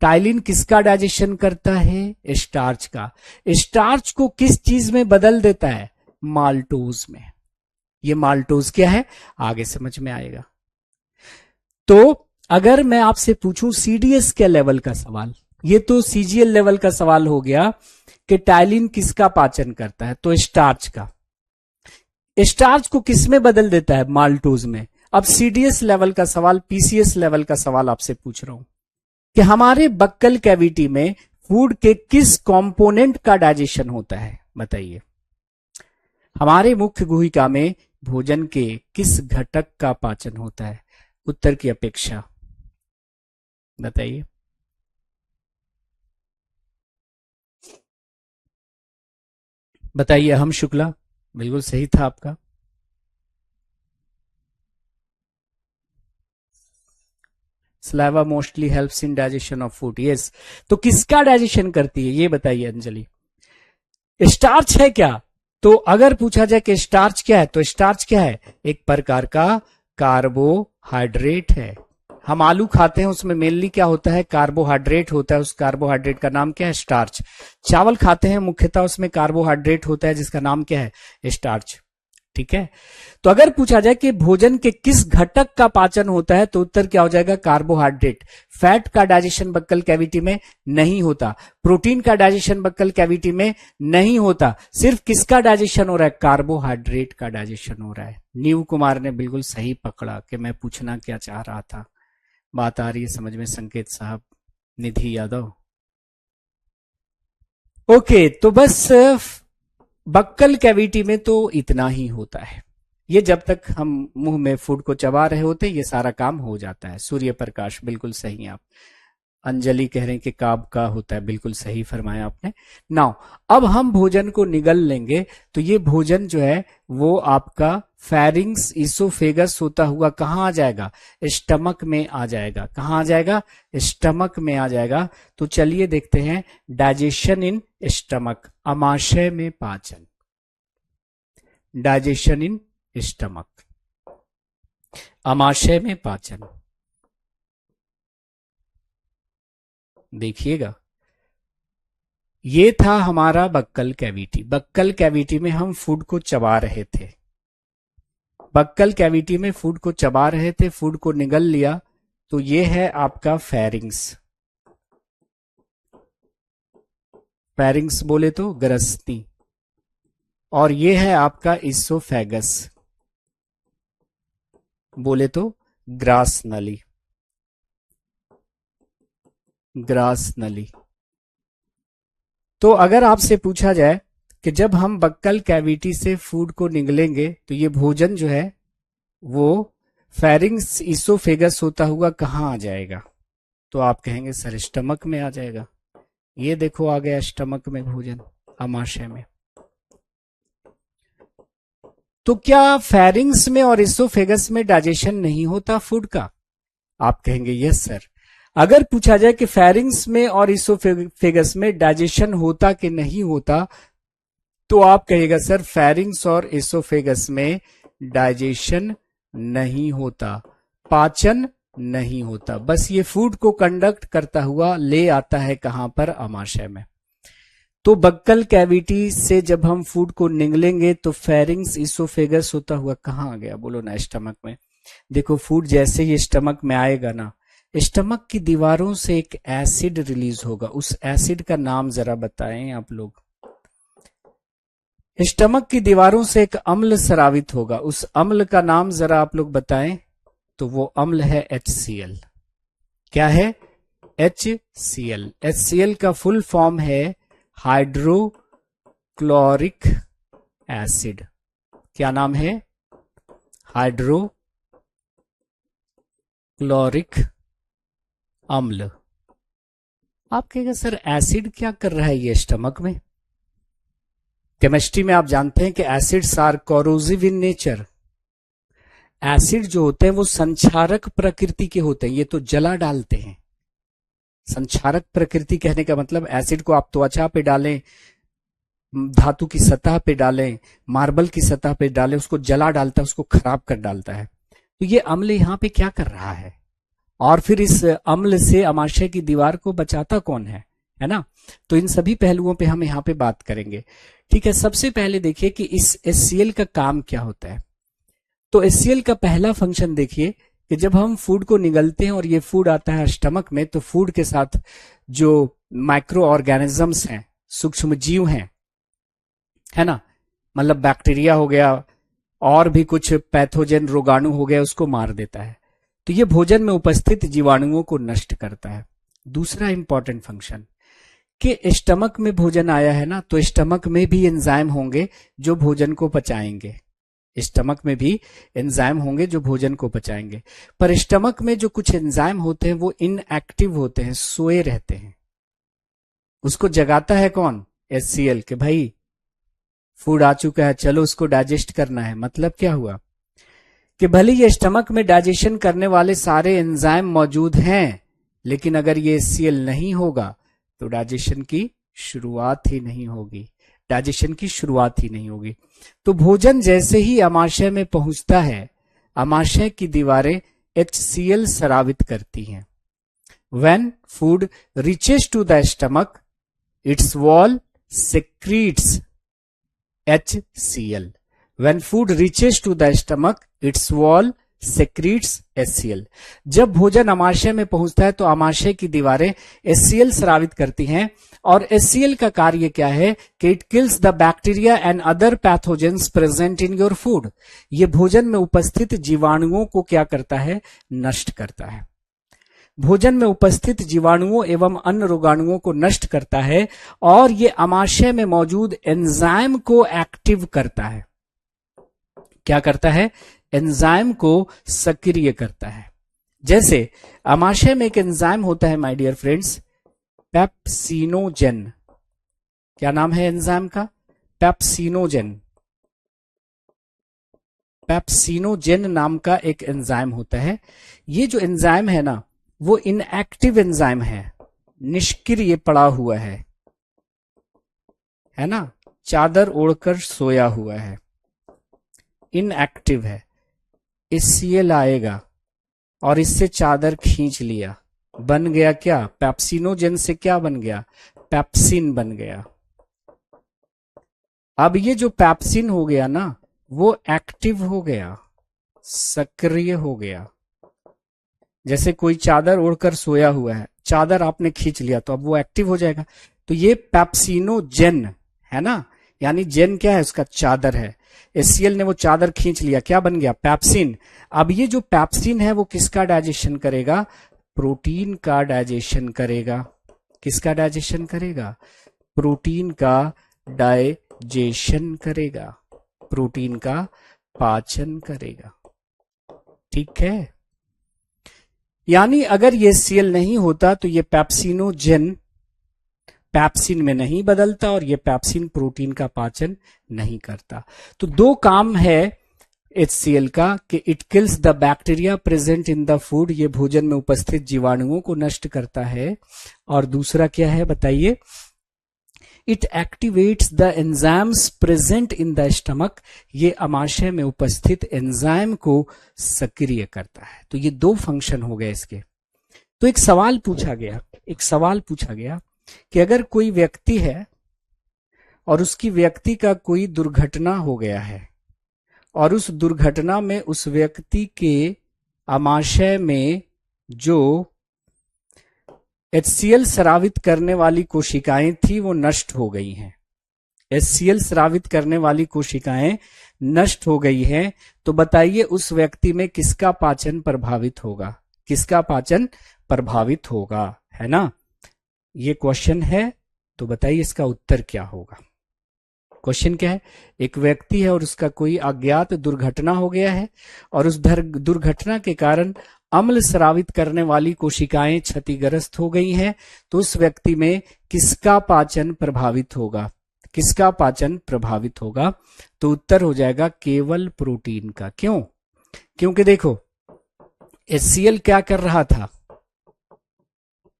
टाइलिन किसका डाइजेशन करता है? स्टार्च का। स्टार्च को किस चीज में बदल देता है? माल्टोज में। ये माल्टोज क्या है आगे समझ में आएगा। तो अगर मैं आपसे पूछूं सीडीएस के लेवल का सवाल, ये तो सीजीएल लेवल का सवाल हो गया कि टाइलिन किसका पाचन करता है, तो स्टार्च का। स्टार्च को किस में बदल देता है? माल्टोज में। अब सीडीएस लेवल का सवाल, पीसीएस लेवल का सवाल आपसे पूछ रहा हूं कि हमारे बक्कल कैविटी में फूड के किस कंपोनेंट का डाइजेशन होता है? बताइए। हमारे मुख्य गुहिका में भोजन के किस घटक का पाचन होता है? उत्तर की अपेक्षा बताइए। बताइए। हम शुक्ला, बिल्कुल सही था आपका। Saliva mostly helps in digestion of food. Yes, तो किसका डाइजेशन करती है ये बताइए अंजलि। स्टार्च है क्या? तो अगर पूछा जाए कि स्टार्च क्या है, तो स्टार्च क्या है? एक प्रकार का कार्बोहाइड्रेट है। हम आलू खाते हैं, उसमें मेनली क्या होता है? कार्बोहाइड्रेट होता है। उस कार्बोहाइड्रेट का नाम क्या है? स्टार्च। चावल खाते हैं मुख्यतः, उसमें कार्बोहाइड्रेट होता है जिसका नाम क्या है? स्टार्च। ठीक है, तो अगर पूछा जाए कि भोजन के किस घटक का पाचन होता है, तो उत्तर क्या हो जाएगा? कार्बोहाइड्रेट। फैट का डाइजेशन बक्कल कैविटी में नहीं होता। प्रोटीन का डाइजेशन बक्कल कैविटी में नहीं होता। सिर्फ किसका डाइजेशन हो रहा है? कार्बोहाइड्रेट का डाइजेशन हो रहा है। नीव कुमार ने बिल्कुल सही पकड़ा कि मैं पूछना क्या चाह रहा था। बात आ रही है समझ में संकेत साहब, निधि यादव? ओके, तो बस बक्कल कैविटी में तो इतना ही होता है। ये जब तक हम मुंह में फूड को चबा रहे होते हैं ये सारा काम हो जाता है। सूर्य प्रकाश, बिल्कुल सही आप। अंजलि कह रहे हैं कि काब का होता है, बिल्कुल सही फरमाया आपने। नाउ अब हम भोजन को निगल लेंगे, तो ये भोजन जो है वो आपका फेरिंग्स इसोफेगस होता हुआ कहाँ आ जाएगा? स्टमक में आ जाएगा। कहाँ आ जाएगा? स्टमक में आ जाएगा। तो चलिए देखते हैं, डाइजेशन इन स्टमक, आमाशय में पाचन। डाइजेशन इन स्टमक, आमाशय में पाचन। देखिएगा, ये था हमारा बक्कल कैविटी। बक्कल कैविटी में हम फूड को चबा रहे थे। बक्कल कैविटी में फूड को चबा रहे थे, फूड को निगल लिया, तो ये है आपका फेरिंग्स। फेरिंग्स बोले तो ग्रसनी, और ये है आपका इसोफेगस बोले तो ग्रास नली। ग्रास नली। तो अगर आपसे पूछा जाए कि जब हम बक्कल कैविटी से फूड को निगलेंगे तो ये भोजन जो है वो फेरिंग्स इसोफेगस होता हुआ कहाँ आ जाएगा, तो आप कहेंगे सर स्टमक में आ जाएगा। ये देखो आ गया स्टमक में भोजन, आमाशय में। तो क्या फेरिंग्स में और इसोफेगस में डाइजेशन नहीं होता फूड का? आप कहेंगे यस सर। अगर पूछा जाए कि फेरिंग्स में और इसोफेगस में डाइजेशन होता कि नहीं होता, तो आप कहेगा सर फेरिंग्स और इसोफेगस में डाइजेशन नहीं होता, पाचन नहीं होता। बस ये फूड को कंडक्ट करता हुआ ले आता है कहां पर? आमाशय में। तो बक्कल कैविटी से जब हम फूड को निगलेंगे तो फेरिंग्स इसोफेगस होता हुआ कहां आ गया? बोलो ना, स्टमक में। देखो फूड जैसे ही स्टमक में आएगा ना, स्टमक की दीवारों से एक एसिड रिलीज होगा। उस एसिड का नाम जरा बताएं आप लोग। स्टमक की दीवारों से एक अम्ल स्रावित होगा, उस अम्ल का नाम जरा आप लोग बताएं। तो वो अम्ल है HCl। क्या है? HCl। HCl का फुल फॉर्म है हाइड्रोक्लोरिक एसिड। क्या नाम है? हाइड्रोक्लोरिक अम्ल। आप कहेंगे सर एसिड क्या कर रहा है ये स्टमक में? केमिस्ट्री में आप जानते हैं कि acids are corrosive in nature. Acid जो होते हैं वो संक्षारक प्रकृति के होते हैं, ये तो जला डालते हैं। संक्षारक प्रकृति कहने का मतलब एसिड को आप त्वचा पे डालें, धातु की सतह पे डालें, मार्बल की सतह पे डालें, उसको जला डालता है, उसको खराब कर डालता है। तो ये अम्ल यहाँ पे क्या कर रहा है, और फिर इस अम्ल से अमाशय की दीवार को बचाता कौन है ना। तो इन सभी पहलुओं पे हम यहाँ पे बात करेंगे। ठीक है, सबसे पहले देखिए कि इस HCl का काम क्या होता है। तो HCl का पहला फंक्शन देखिए कि जब हम फूड को निगलते हैं और ये फूड आता है स्टमक में, तो फूड के साथ जो माइक्रो ऑर्गेनिजम्स हैं, सूक्ष्म जीव हैं, है ना, मतलब बैक्टीरिया हो गया और भी कुछ पैथोजन रोगाणु हो गया, उसको मार देता है। तो ये भोजन में उपस्थित जीवाणुओं को नष्ट करता है। दूसरा इंपॉर्टेंट फंक्शन कि स्टमक में भोजन आया है ना, तो स्टमक में भी एंजाइम होंगे जो भोजन को पचाएंगे। स्टमक में भी एंजाइम होंगे जो भोजन को पचाएंगे, पर स्टमक में जो कुछ एंजाइम होते हैं वो इनएक्टिव होते हैं, सोए रहते हैं। उसको जगाता है कौन, HCl, कि भाई फूड आ चुका है, चलो उसको डाइजेस्ट करना है। मतलब क्या हुआ कि भले ये स्टमक में डाइजेशन करने वाले सारे एंजाइम मौजूद हैं, लेकिन अगर ये HCl नहीं होगा तो डाइजेशन की शुरुआत ही नहीं होगी, डाइजेशन की शुरुआत ही नहीं होगी। तो भोजन जैसे ही अमाशय में पहुंचता है, अमाशय की दीवारें HCl स्रावित करती हैं। When food reaches to the stomach, its wall secretes HCl. When food reaches to the stomach, its wall secretes HCl. जब भोजन अमाशय में पहुंचता है तो अमाशय की दीवारें HCl स्रावित करती हैं, और HCl का कार्य क्या है कि it kills the bacteria and other pathogens present in your food. ये भोजन में उपस्थित जीवाणुओं को क्या करता है, नष्ट करता है। भोजन में उपस्थित जीवाणुओं एवं अन्य रोगाणुओं को नष्ट करता है, और ये अमाशय में मौजूद एंजाइम को एक्टिव करता है। क्या करता है, एंजाइम को सक्रिय करता है। जैसे अमाशय में एक एंजाइम होता है माय डियर फ्रेंड्स, पेप्सिनोजेन। क्या नाम है एंजाइम का, पेप्सिनोजेन। पेप्सिनोजेन नाम का एक एंजाइम होता है। ये जो एंजाइम है ना, वो इनएक्टिव एंजाइम है, निष्क्रिय पड़ा हुआ है ना, चादर ओढ़कर सोया हुआ है, इनएक्टिव है। HCl आएगा और इससे चादर खींच लिया, बन गया क्या, पेप्सिनोजेन से क्या बन गया, पेप्सिन बन गया। अब ये जो पेप्सिन हो गया ना, वो एक्टिव हो गया, सक्रिय हो गया। जैसे कोई चादर ओढ़कर सोया हुआ है, चादर आपने खींच लिया तो अब वो एक्टिव हो जाएगा। तो ये पेप्सिनोजेन है ना, यानी जेन क्या है, उसका चादर है। HCl ने वो चादर खींच लिया, क्या बन गया, पेप्सिन। अब ये जो पेप्सिन है वो किसका डाइजेशन करेगा, प्रोटीन का डाइजेशन करेगा। किसका डाइजेशन करेगा, प्रोटीन का डाइजेशन करेगा, प्रोटीन का पाचन करेगा। ठीक है, यानी अगर ये HCl नहीं होता तो ये पेप्सिनोजेन पेप्सिन में नहीं बदलता, और ये पेप्सिन प्रोटीन का पाचन नहीं करता। तो दो काम है HCl का कि it kills the bacteria present in the food, ये भोजन में उपस्थित जीवाणुओं को नष्ट करता है। और दूसरा क्या है बताइए, it activates the enzymes present in the stomach, ये अमाशय में उपस्थित एंजाइम को सक्रिय करता है। तो ये दो फंक्शन हो गए इसके। तो एक सवाल पूछा गया कि अगर कोई व्यक्ति है और उसकी व्यक्ति का कोई दुर्घटना हो गया है, और उस दुर्घटना में उस व्यक्ति के अमाशय में जो HCl स्रावित करने वाली कोशिकाएं थी वो नष्ट हो गई हैं। HCl स्रावित करने वाली कोशिकाएं नष्ट हो गई हैं, तो बताइए उस व्यक्ति में किसका पाचन प्रभावित होगा, किसका पाचन प्रभावित होगा, है ना। ये क्वेश्चन है, तो बताइए इसका उत्तर क्या होगा। क्वेश्चन क्या है, एक व्यक्ति है और उसका कोई अज्ञात दुर्घटना हो गया है, और उस दुर्घटना के कारण अम्ल स्रावित करने वाली कोशिकाएं क्षतिग्रस्त हो गई हैं, तो उस व्यक्ति में किसका पाचन प्रभावित होगा, किसका पाचन प्रभावित होगा? तो उत्तर हो जाएगा केवल प्रोटीन का। क्यों? क्योंकि देखो HCl क्या कर रहा था?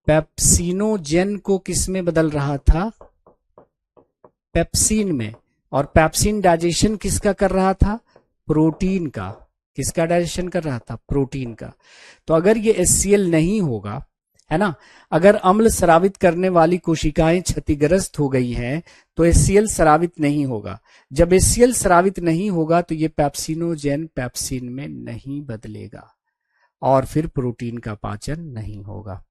पेप्सिनोजेन को किस में बदल रहा था? पेप्सिन में। और पेप्सिन डाइजेशन किसका कर रहा था? प्रोटीन का। किसका डाइजेशन कर रहा था? प्रोटीन का। तो अगर ये HCl नहीं होगा, है ना, अगर अम्ल स्रावित करने वाली कोशिकाएं क्षतिग्रस्त हो गई हैं तो HCl स्रावित नहीं होगा। जब HCl स्रावित नहीं होगा तो ये पेप्सिनोजेन पेप्सिन में नहीं बदलेगा और फिर प्रोटीन का पाचन नहीं होगा।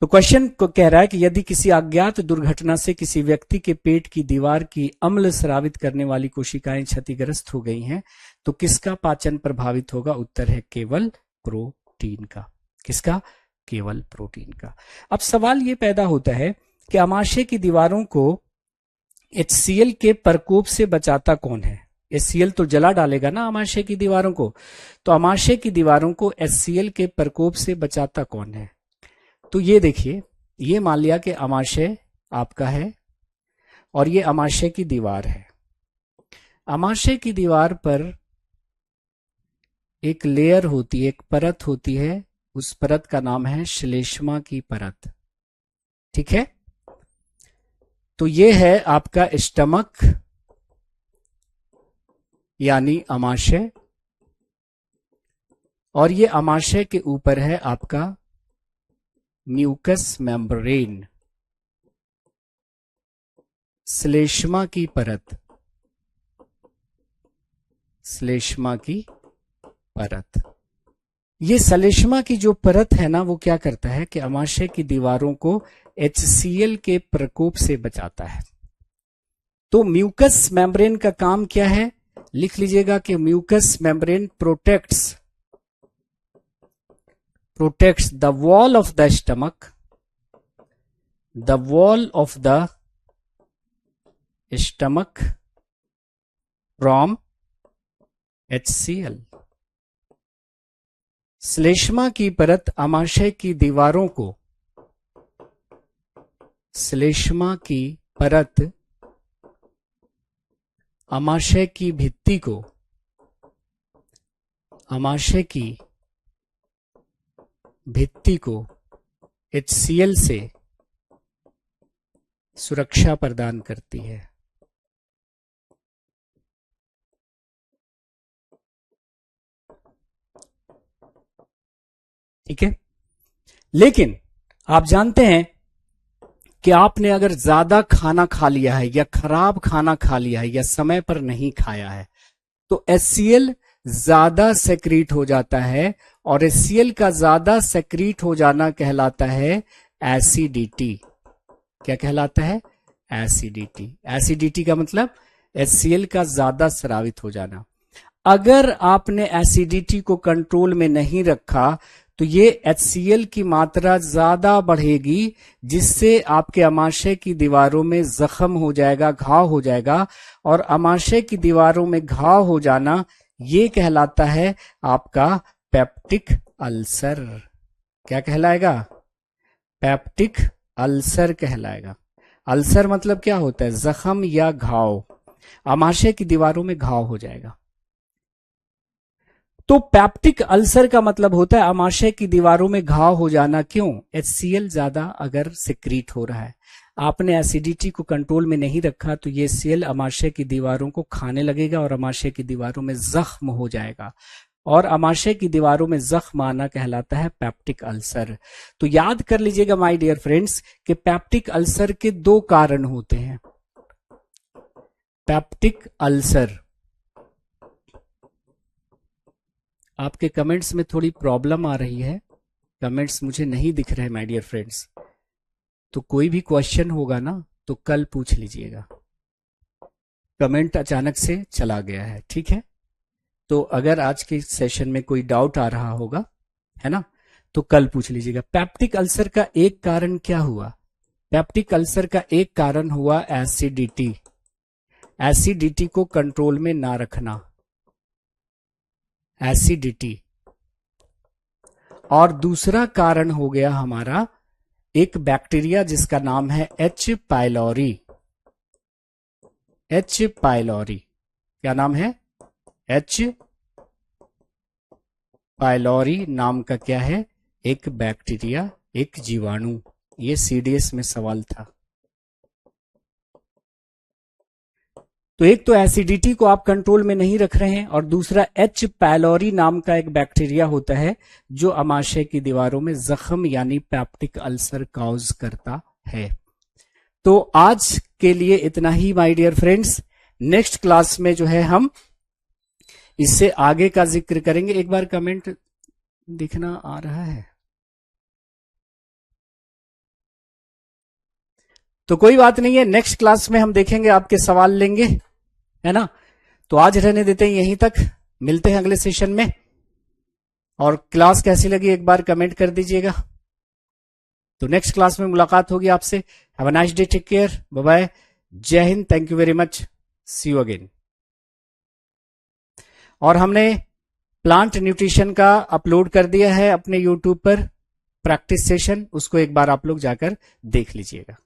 तो क्वेश्चन को कह रहा है कि यदि किसी अज्ञात दुर्घटना से किसी व्यक्ति के पेट की दीवार की अम्ल स्रावित करने वाली कोशिकाएं क्षतिग्रस्त हो गई हैं तो किसका पाचन प्रभावित होगा? उत्तर है केवल प्रोटीन का। किसका? केवल प्रोटीन का। अब सवाल ये पैदा होता है कि अमाशय की दीवारों को HCl के प्रकोप से बचाता कौन है? HCl तो जला डालेगा ना अमाशय की दीवारों को, तो अमाशय की दीवारों को HCl के प्रकोप से बचाता कौन है? तो ये देखिए, ये मान लिया कि अमाशय आपका है और ये अमाशय की दीवार है। अमाशय की दीवार पर एक लेयर होती है, एक परत होती है, उस परत का नाम है श्लेष्मा की परत। ठीक है, तो ये है आपका स्टमक यानी अमाशय, और ये अमाशय के ऊपर है आपका म्यूकस मेम्ब्रेन, श्लेष्मा की परत। श्लेष्मा की परत, ये श्लेष्मा की जो परत है ना, वो क्या करता है कि अमाशय की दीवारों को HCl के प्रकोप से बचाता है। तो म्यूकस मेम्ब्रेन का काम क्या है? लिख लीजिएगा कि mucus membrane protects the wall of the stomach, the wall of the stomach from HCl। श्लेष्मा की परत अमाशय की दीवारों को, श्लेष्मा की परत अमाशय की भित्ति को, अमाशय की भित्ति को HCl से सुरक्षा प्रदान करती है। ठीक है, लेकिन आप जानते हैं कि आपने अगर ज्यादा खाना खा लिया है या खराब खाना खा लिया है या समय पर नहीं खाया है तो HCl ज्यादा सेक्रीट हो जाता है, और HCl का ज्यादा सेक्रीट हो जाना कहलाता है एसिडिटी। क्या कहलाता है? एसिडिटी। एसिडिटी का मतलब HCl का ज्यादा स्रावित हो जाना। अगर आपने एसिडिटी को कंट्रोल में नहीं रखा तो ये HCl की मात्रा ज्यादा बढ़ेगी, जिससे आपके अमाशय की दीवारों में जख्म हो जाएगा, घाव हो जाएगा, और अमाशय की दीवारों में घाव हो जाना ये कहलाता है आपका पेप्टिक अल्सर। क्या कहलाएगा? पेप्टिक अल्सर कहलाएगा। अल्सर मतलब क्या होता है? जख्म या घाव। अमाशय की दीवारों में घाव हो जाएगा। तो पेप्टिक अल्सर का मतलब होता है अमाशय की दीवारों में घाव हो जाना। क्यों? HCl ज्यादा अगर सिक्रीट हो रहा है, आपने एसिडिटी को कंट्रोल में नहीं रखा तो ये HCl अमाशय की दीवारों को खाने लगेगा और अमाशय की दीवारों में जख्म हो जाएगा, और अमाशय की दीवारों में जख्म आना कहलाता है पेप्टिक अल्सर। तो याद कर लीजिएगा माय डियर फ्रेंड्स कि पेप्टिक अल्सर के दो कारण होते हैं। पेप्टिक अल्सर, आपके कमेंट्स में थोड़ी प्रॉब्लम आ रही है, कमेंट्स मुझे नहीं दिख रहे माय डियर फ्रेंड्स, तो कोई भी क्वेश्चन होगा ना तो कल पूछ लीजिएगा। कमेंट अचानक से चला गया है, ठीक है? तो अगर आज के सेशन में कोई डाउट आ रहा होगा, है ना, तो कल पूछ लीजिएगा। पेप्टिक अल्सर का एक कारण क्या हुआ? पेप्टिक अल्सर का एक कारण हुआ एसिडिटी। एसिडिटी को कंट्रोल में ना रखना, एसिडिटी। और दूसरा कारण हो गया हमारा एक बैक्टीरिया जिसका नाम है H. पाइलोरी। एच पाइलोरी, क्या नाम है? एच पाइलोरी नाम का क्या है? एक बैक्टीरिया, एक जीवाणु। ये सीडीएस में सवाल था। तो एक तो एसिडिटी को आप कंट्रोल में नहीं रख रहे हैं, और दूसरा एच पाइलोरी नाम का एक बैक्टीरिया होता है जो अमाशय की दीवारों में जख्म यानी पैप्टिक अल्सर कॉज करता है। तो आज के लिए इतना ही my dear friends. Next class में जो है हम इससे आगे का जिक्र करेंगे। एक बार कमेंट दिखना आ रहा है? तो कोई बात नहीं है, नेक्स्ट क्लास में हम देखेंगे, आपके सवाल लेंगे, है ना। तो आज रहने देते हैं यहीं तक, मिलते हैं अगले सेशन में। और क्लास कैसी लगी एक बार कमेंट कर दीजिएगा। तो नेक्स्ट क्लास में मुलाकात होगी आपसे। Have a nice day, take care, bye bye, जय हिंद, thank you very much, see you again. और हमने प्लांट न्यूट्रिशन का अपलोड कर दिया है अपने यूट्यूब पर प्रैक्टिस सेशन, उसको एक बार आप लोग जाकर देख लीजिएगा।